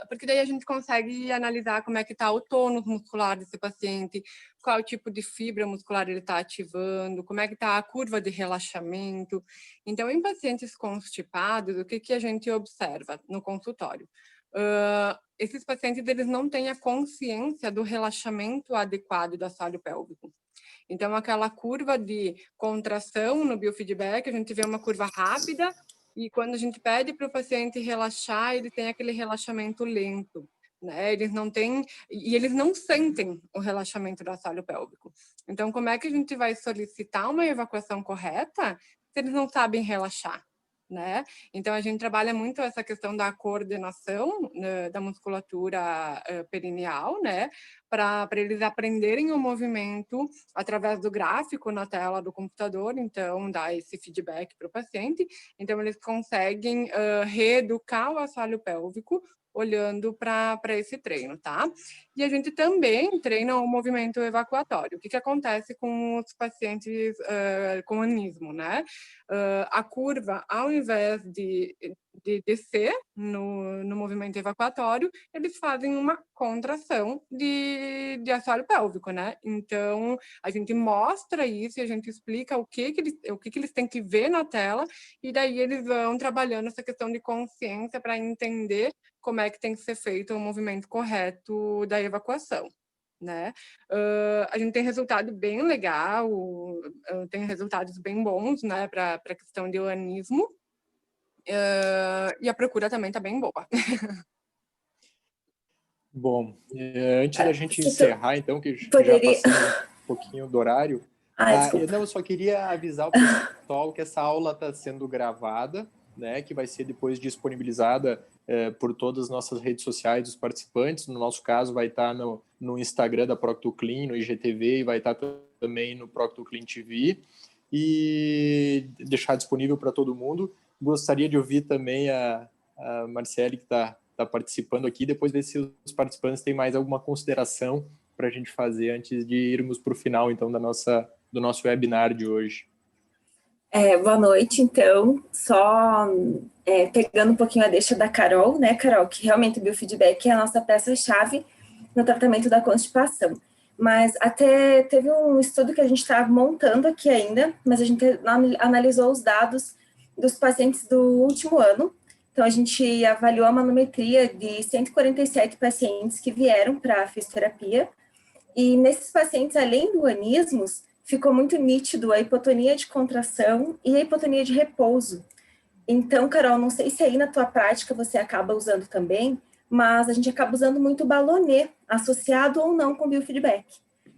Porque daí a gente consegue analisar como é que está o tônus muscular desse paciente, qual tipo de fibra muscular ele está ativando, como é que está a curva de relaxamento. Então, em pacientes constipados, o que a gente observa no consultório? Esses pacientes eles não têm a consciência do relaxamento adequado do assoalho pélvico. Então, aquela curva de contração no biofeedback, a gente vê uma curva rápida, e quando a gente pede para o paciente relaxar, ele tem aquele relaxamento lento, né? Eles não têm, e eles não sentem o relaxamento do assoalho pélvico. Então, como é que a gente vai solicitar uma evacuação correta se eles não sabem relaxar? né? Então, a gente trabalha muito essa questão da coordenação da musculatura perineal, né? Para eles aprenderem o movimento através do gráfico na tela do computador, então dá esse feedback para o paciente. Então, eles conseguem reeducar o assoalho pélvico olhando para esse treino, tá? E a gente também treina o movimento evacuatório. O que acontece com os pacientes com anismo, né? A curva, ao invés de descer no movimento evacuatório, eles fazem uma contração de assoalho pélvico, né? Então, a gente mostra isso e a gente explica o que eles têm que ver na tela, e daí eles vão trabalhando essa questão de consciência para entender como é que tem que ser feito o movimento correto da evacuação, né? A gente tem resultado bem legal, tem resultados bem bons, né, para a questão de anismo, e a procura também está bem boa. Bom, antes da gente Se encerrar, então, que já poderia... passamos um pouquinho do horário, eu só queria avisar o pessoal que essa aula está sendo gravada, né, que vai ser depois disponibilizada por todas as nossas redes sociais dos participantes. No nosso caso, vai estar no Instagram da ProctoClean, no IGTV, e vai estar também no ProctoClean TV, e deixar disponível para todo mundo. Gostaria de ouvir também a Marcele, que está participando aqui, depois ver se os participantes têm mais alguma consideração para a gente fazer antes de irmos para o final, então, do nosso webinar de hoje. Boa noite, então, só pegando um pouquinho a deixa da Carol, né, Carol, que realmente o biofeedback é a nossa peça-chave no tratamento da constipação. Mas até teve um estudo que a gente está montando aqui ainda, mas a gente analisou os dados dos pacientes do último ano. Então, a gente avaliou a manometria de 147 pacientes que vieram para a fisioterapia, e nesses pacientes, além do anismos, ficou muito nítido a hipotonia de contração e a hipotonia de repouso. Então, Carol, não sei se aí na tua prática você acaba usando também, mas a gente acaba usando muito o balonê, associado ou não com biofeedback.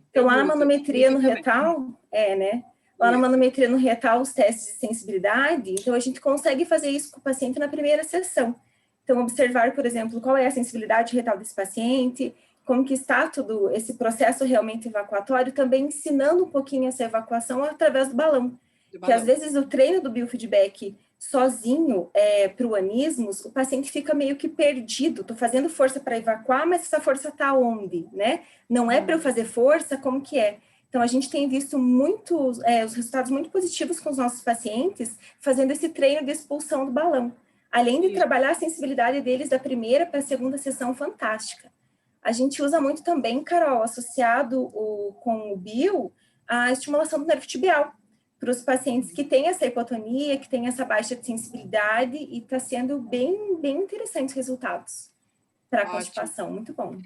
Então, lá na manometria no retal, né? Lá na manometria no retal, os testes de sensibilidade, então a gente consegue fazer isso com o paciente na primeira sessão. Então, observar, por exemplo, qual é a sensibilidade retal desse paciente, como que está todo esse processo realmente evacuatório, também ensinando um pouquinho essa evacuação através do balão. Que às vezes o treino do biofeedback sozinho para o anismos, o paciente fica meio que perdido. Estou fazendo força para evacuar, mas essa força está onde, né? Não é para eu fazer força, como que é? Então, a gente tem visto os resultados muito positivos com os nossos pacientes fazendo esse treino de expulsão do balão. Além de trabalhar a sensibilidade deles da primeira para a segunda sessão fantástica. A gente usa muito também, Carol, associado com o bio, a estimulação do nervo tibial, para os pacientes que têm essa hipotonia, que têm essa baixa de sensibilidade, e está sendo bem, bem interessantes os resultados para a constipação, muito bom.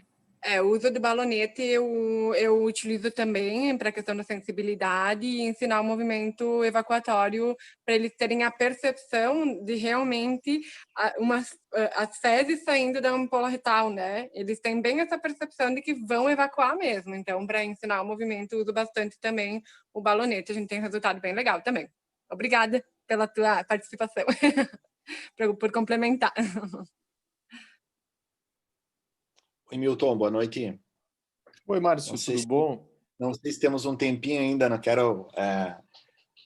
O uso do balonete eu utilizo também para a questão da sensibilidade e ensinar o movimento evacuatório para eles terem a percepção de realmente as fezes saindo da ampola retal, né? Eles têm bem essa percepção de que vão evacuar mesmo. Então, para ensinar o movimento, uso bastante também o balonete. A gente tem um resultado bem legal também. Obrigada pela tua participação, por complementar. Oi, Milton, boa noite. Oi, Márcio, tudo bom? Não sei se temos um tempinho ainda, não quero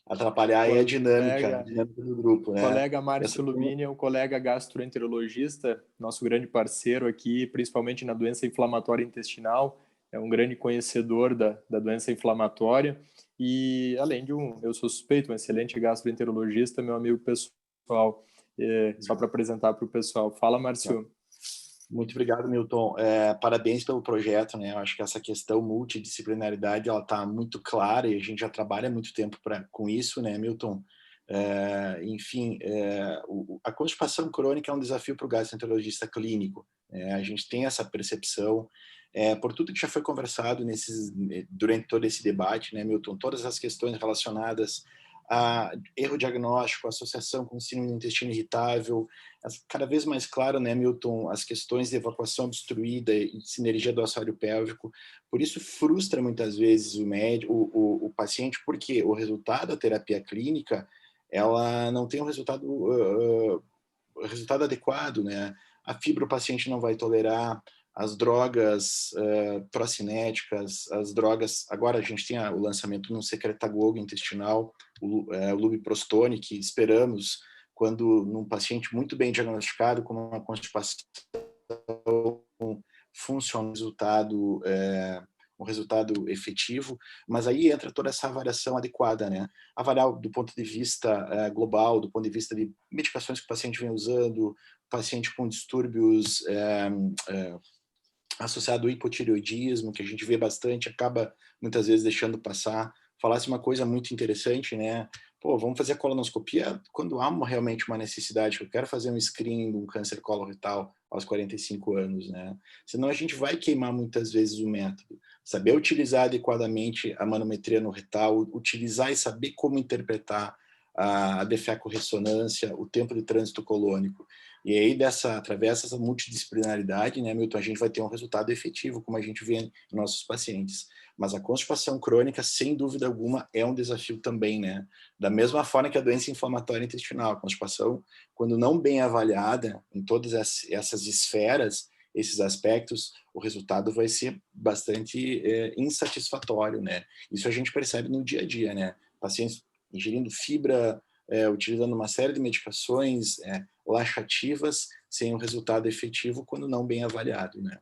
atrapalhar aí a dinâmica do grupo, né? O colega Márcio Lubini é um colega gastroenterologista, nosso grande parceiro aqui, principalmente na doença inflamatória intestinal, é um grande conhecedor da doença inflamatória, e além de eu sou suspeito, um excelente gastroenterologista, meu amigo pessoal, só para apresentar para o pessoal. Fala, Márcio. Muito obrigado, Milton. Parabéns pelo projeto, né? Eu acho que essa questão multidisciplinaridade, ela está muito clara e a gente já trabalha há muito tempo com isso, né, Milton? Enfim, a constipação crônica é um desafio para o gastroenterologista clínico. A gente tem essa percepção, por tudo que já foi conversado durante todo esse debate, né, Milton? Todas as questões relacionadas a erro diagnóstico, associação com síndrome do intestino irritável, cada vez mais claro, né, Milton, as questões de evacuação obstruída e sinergia do assoalho pélvico. Por isso frustra muitas vezes o paciente, porque o resultado da terapia clínica ela não tem um resultado adequado, né? A fibra o paciente não vai tolerar, as drogas procinéticas, as drogas... Agora a gente tem o lançamento no secretagogo intestinal, o lubiprostone, que esperamos, quando num paciente muito bem diagnosticado, com uma constipação, funciona um resultado efetivo, mas aí entra toda essa avaliação adequada, né? Avaliar do ponto de vista global, do ponto de vista de medicações que o paciente vem usando, paciente com distúrbios associado ao hipotireoidismo, que a gente vê bastante, acaba muitas vezes deixando passar. Falasse uma coisa muito interessante, né? Pô, vamos fazer a colonoscopia quando há realmente uma necessidade, eu quero fazer um screening de um câncer coloretal aos 45 anos, né? Senão a gente vai queimar muitas vezes o método. Saber utilizar adequadamente a manometria no retal, utilizar e saber como interpretar a defeco-ressonância, o tempo de trânsito colônico. E aí, através dessa multidisciplinaridade, né, Milton, a gente vai ter um resultado efetivo, como a gente vê em nossos pacientes. Mas a constipação crônica, sem dúvida alguma, é um desafio também, né? Da mesma forma que a doença inflamatória intestinal, a constipação, quando não bem avaliada em todas essas esferas, esses aspectos, o resultado vai ser bastante insatisfatório, né? Isso a gente percebe no dia a dia, né? Pacientes ingerindo fibra, utilizando uma série de medicações laxativas, sem um resultado efetivo quando não bem avaliado, né?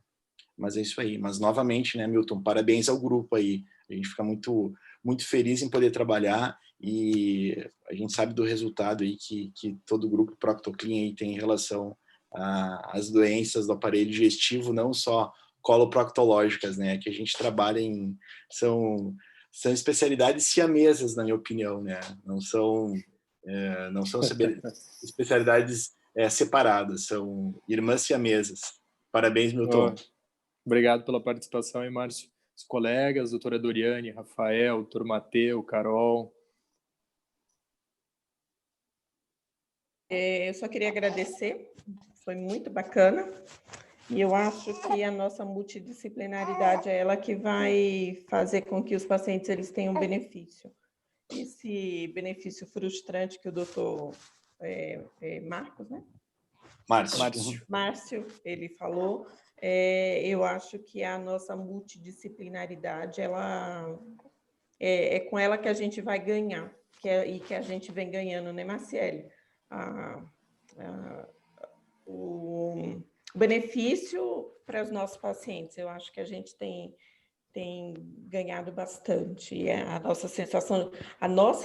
Mas é isso aí. Mas, novamente, né, Milton, parabéns ao grupo aí. A gente fica muito, muito feliz em poder trabalhar e a gente sabe do resultado aí que todo o grupo Proctoclean aí tem em relação às doenças do aparelho digestivo, não só coloproctológicas, né, que a gente trabalha em... São especialidades siamesas, na minha opinião, né? Não são especialidades separadas, são irmãs siamesas. Parabéns, Milton. Obrigado pela participação, hein, Márcio? Os colegas, doutora Doriane, Rafael, doutor Mateu, Carol. Eu só queria agradecer, foi muito bacana. E eu acho que a nossa multidisciplinaridade é ela que vai fazer com que os pacientes eles tenham benefício. Esse benefício frustrante que o doutor Marcos, né? Márcio, ele falou, eu acho que a nossa multidisciplinaridade, ela é com ela que a gente vai ganhar, e que a gente vem ganhando, né, Marciele? O benefício para os nossos pacientes, eu acho que a gente tem ganhado bastante. E a nossa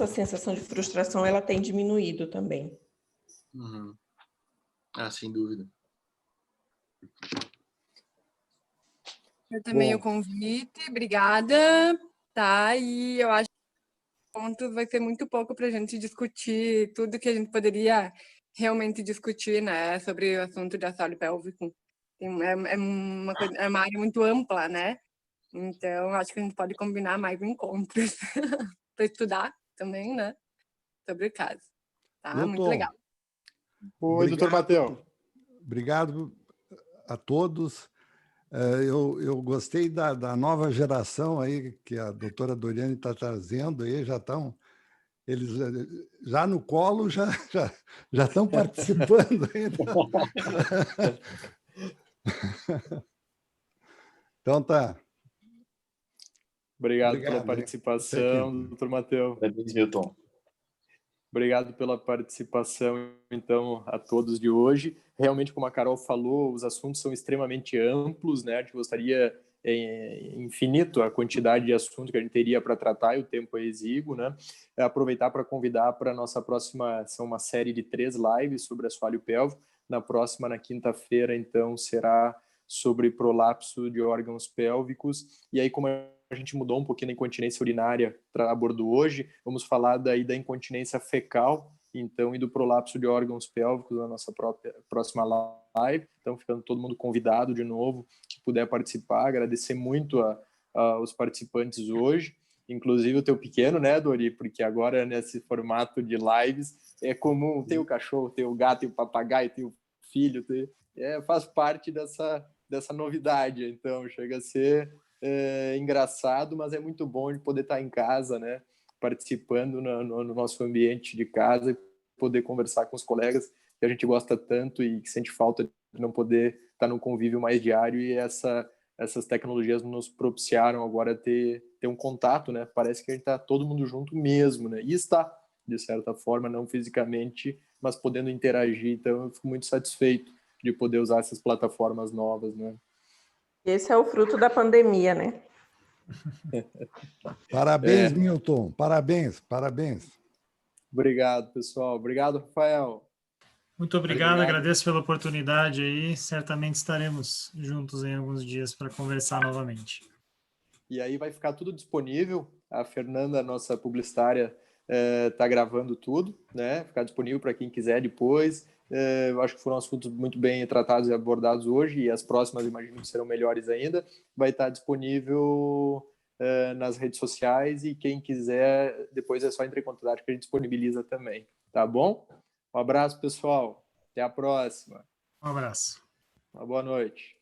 sensação de frustração, ela tem diminuído também. Uhum. Sem dúvida. Eu também o convite, obrigada, tá? E eu acho que o ponto vai ser muito pouco para a gente discutir tudo que a gente poderia realmente discutir, né, sobre o assunto de assoalho pélvico. É uma área muito ampla, né? Então, acho que a gente pode combinar mais encontros para estudar também, né, sobre o caso. Tá? Milton, muito legal. Oi, doutor Mateu. Obrigado a todos. Eu gostei da nova geração aí que a doutora Doriane está trazendo aí, eles já no colo já estão participando. Então tá. Obrigado pela participação, doutor Mateu. Parabéns, Milton. Obrigado pela participação, então, a todos de hoje. Realmente, como a Carol falou, os assuntos são extremamente amplos, né? A gente gostaria infinito a quantidade de assunto que a gente teria para tratar e o tempo é exíguo, né? Aproveitar para convidar para a nossa próxima, são uma série de 3 lives sobre assoalho pélvico. Na próxima, na quinta-feira, então, será sobre prolapso de órgãos pélvicos. E aí, como a gente mudou um pouquinho da incontinência urinária para abordo hoje, vamos falar daí da incontinência fecal, então, e do prolapso de órgãos pélvicos na nossa próxima live. Então, ficando todo mundo convidado de novo, que puder participar. Agradecer muito aos participantes hoje, inclusive o teu pequeno, né, Dori? Porque agora, nesse formato de lives, é comum, tem o cachorro, tem o gato, tem o papagaio, tem o filho, faz parte dessa novidade. Então, chega a ser engraçado, mas é muito bom de poder estar em casa, né? participando no nosso ambiente de casa, poder conversar com os colegas que a gente gosta tanto e que sente falta de não poder estar no convívio mais diário, e essas tecnologias nos propiciaram agora ter um contato, né? Parece que a gente está todo mundo junto mesmo, né? E está, de certa forma, não fisicamente, mas podendo interagir. Então, eu fico muito satisfeito de poder usar essas plataformas novas, né? Esse é o fruto da pandemia, né? Parabéns, Milton. Parabéns. Obrigado, pessoal. Obrigado, Rafael. Muito obrigado, agradeço pela oportunidade aí. Certamente estaremos juntos em alguns dias para conversar novamente. E aí vai ficar tudo disponível. A Fernanda, nossa publicitária, está gravando tudo, né? Ficar disponível para quem quiser depois. Eu acho que foram assuntos muito bem tratados e abordados hoje, e as próximas, imagino que serão melhores ainda. Vai estar disponível nas redes sociais, e quem quiser, depois é só entrar em contato que a gente disponibiliza também. Tá bom? Um abraço, pessoal. Até a próxima. Um abraço. Uma boa noite.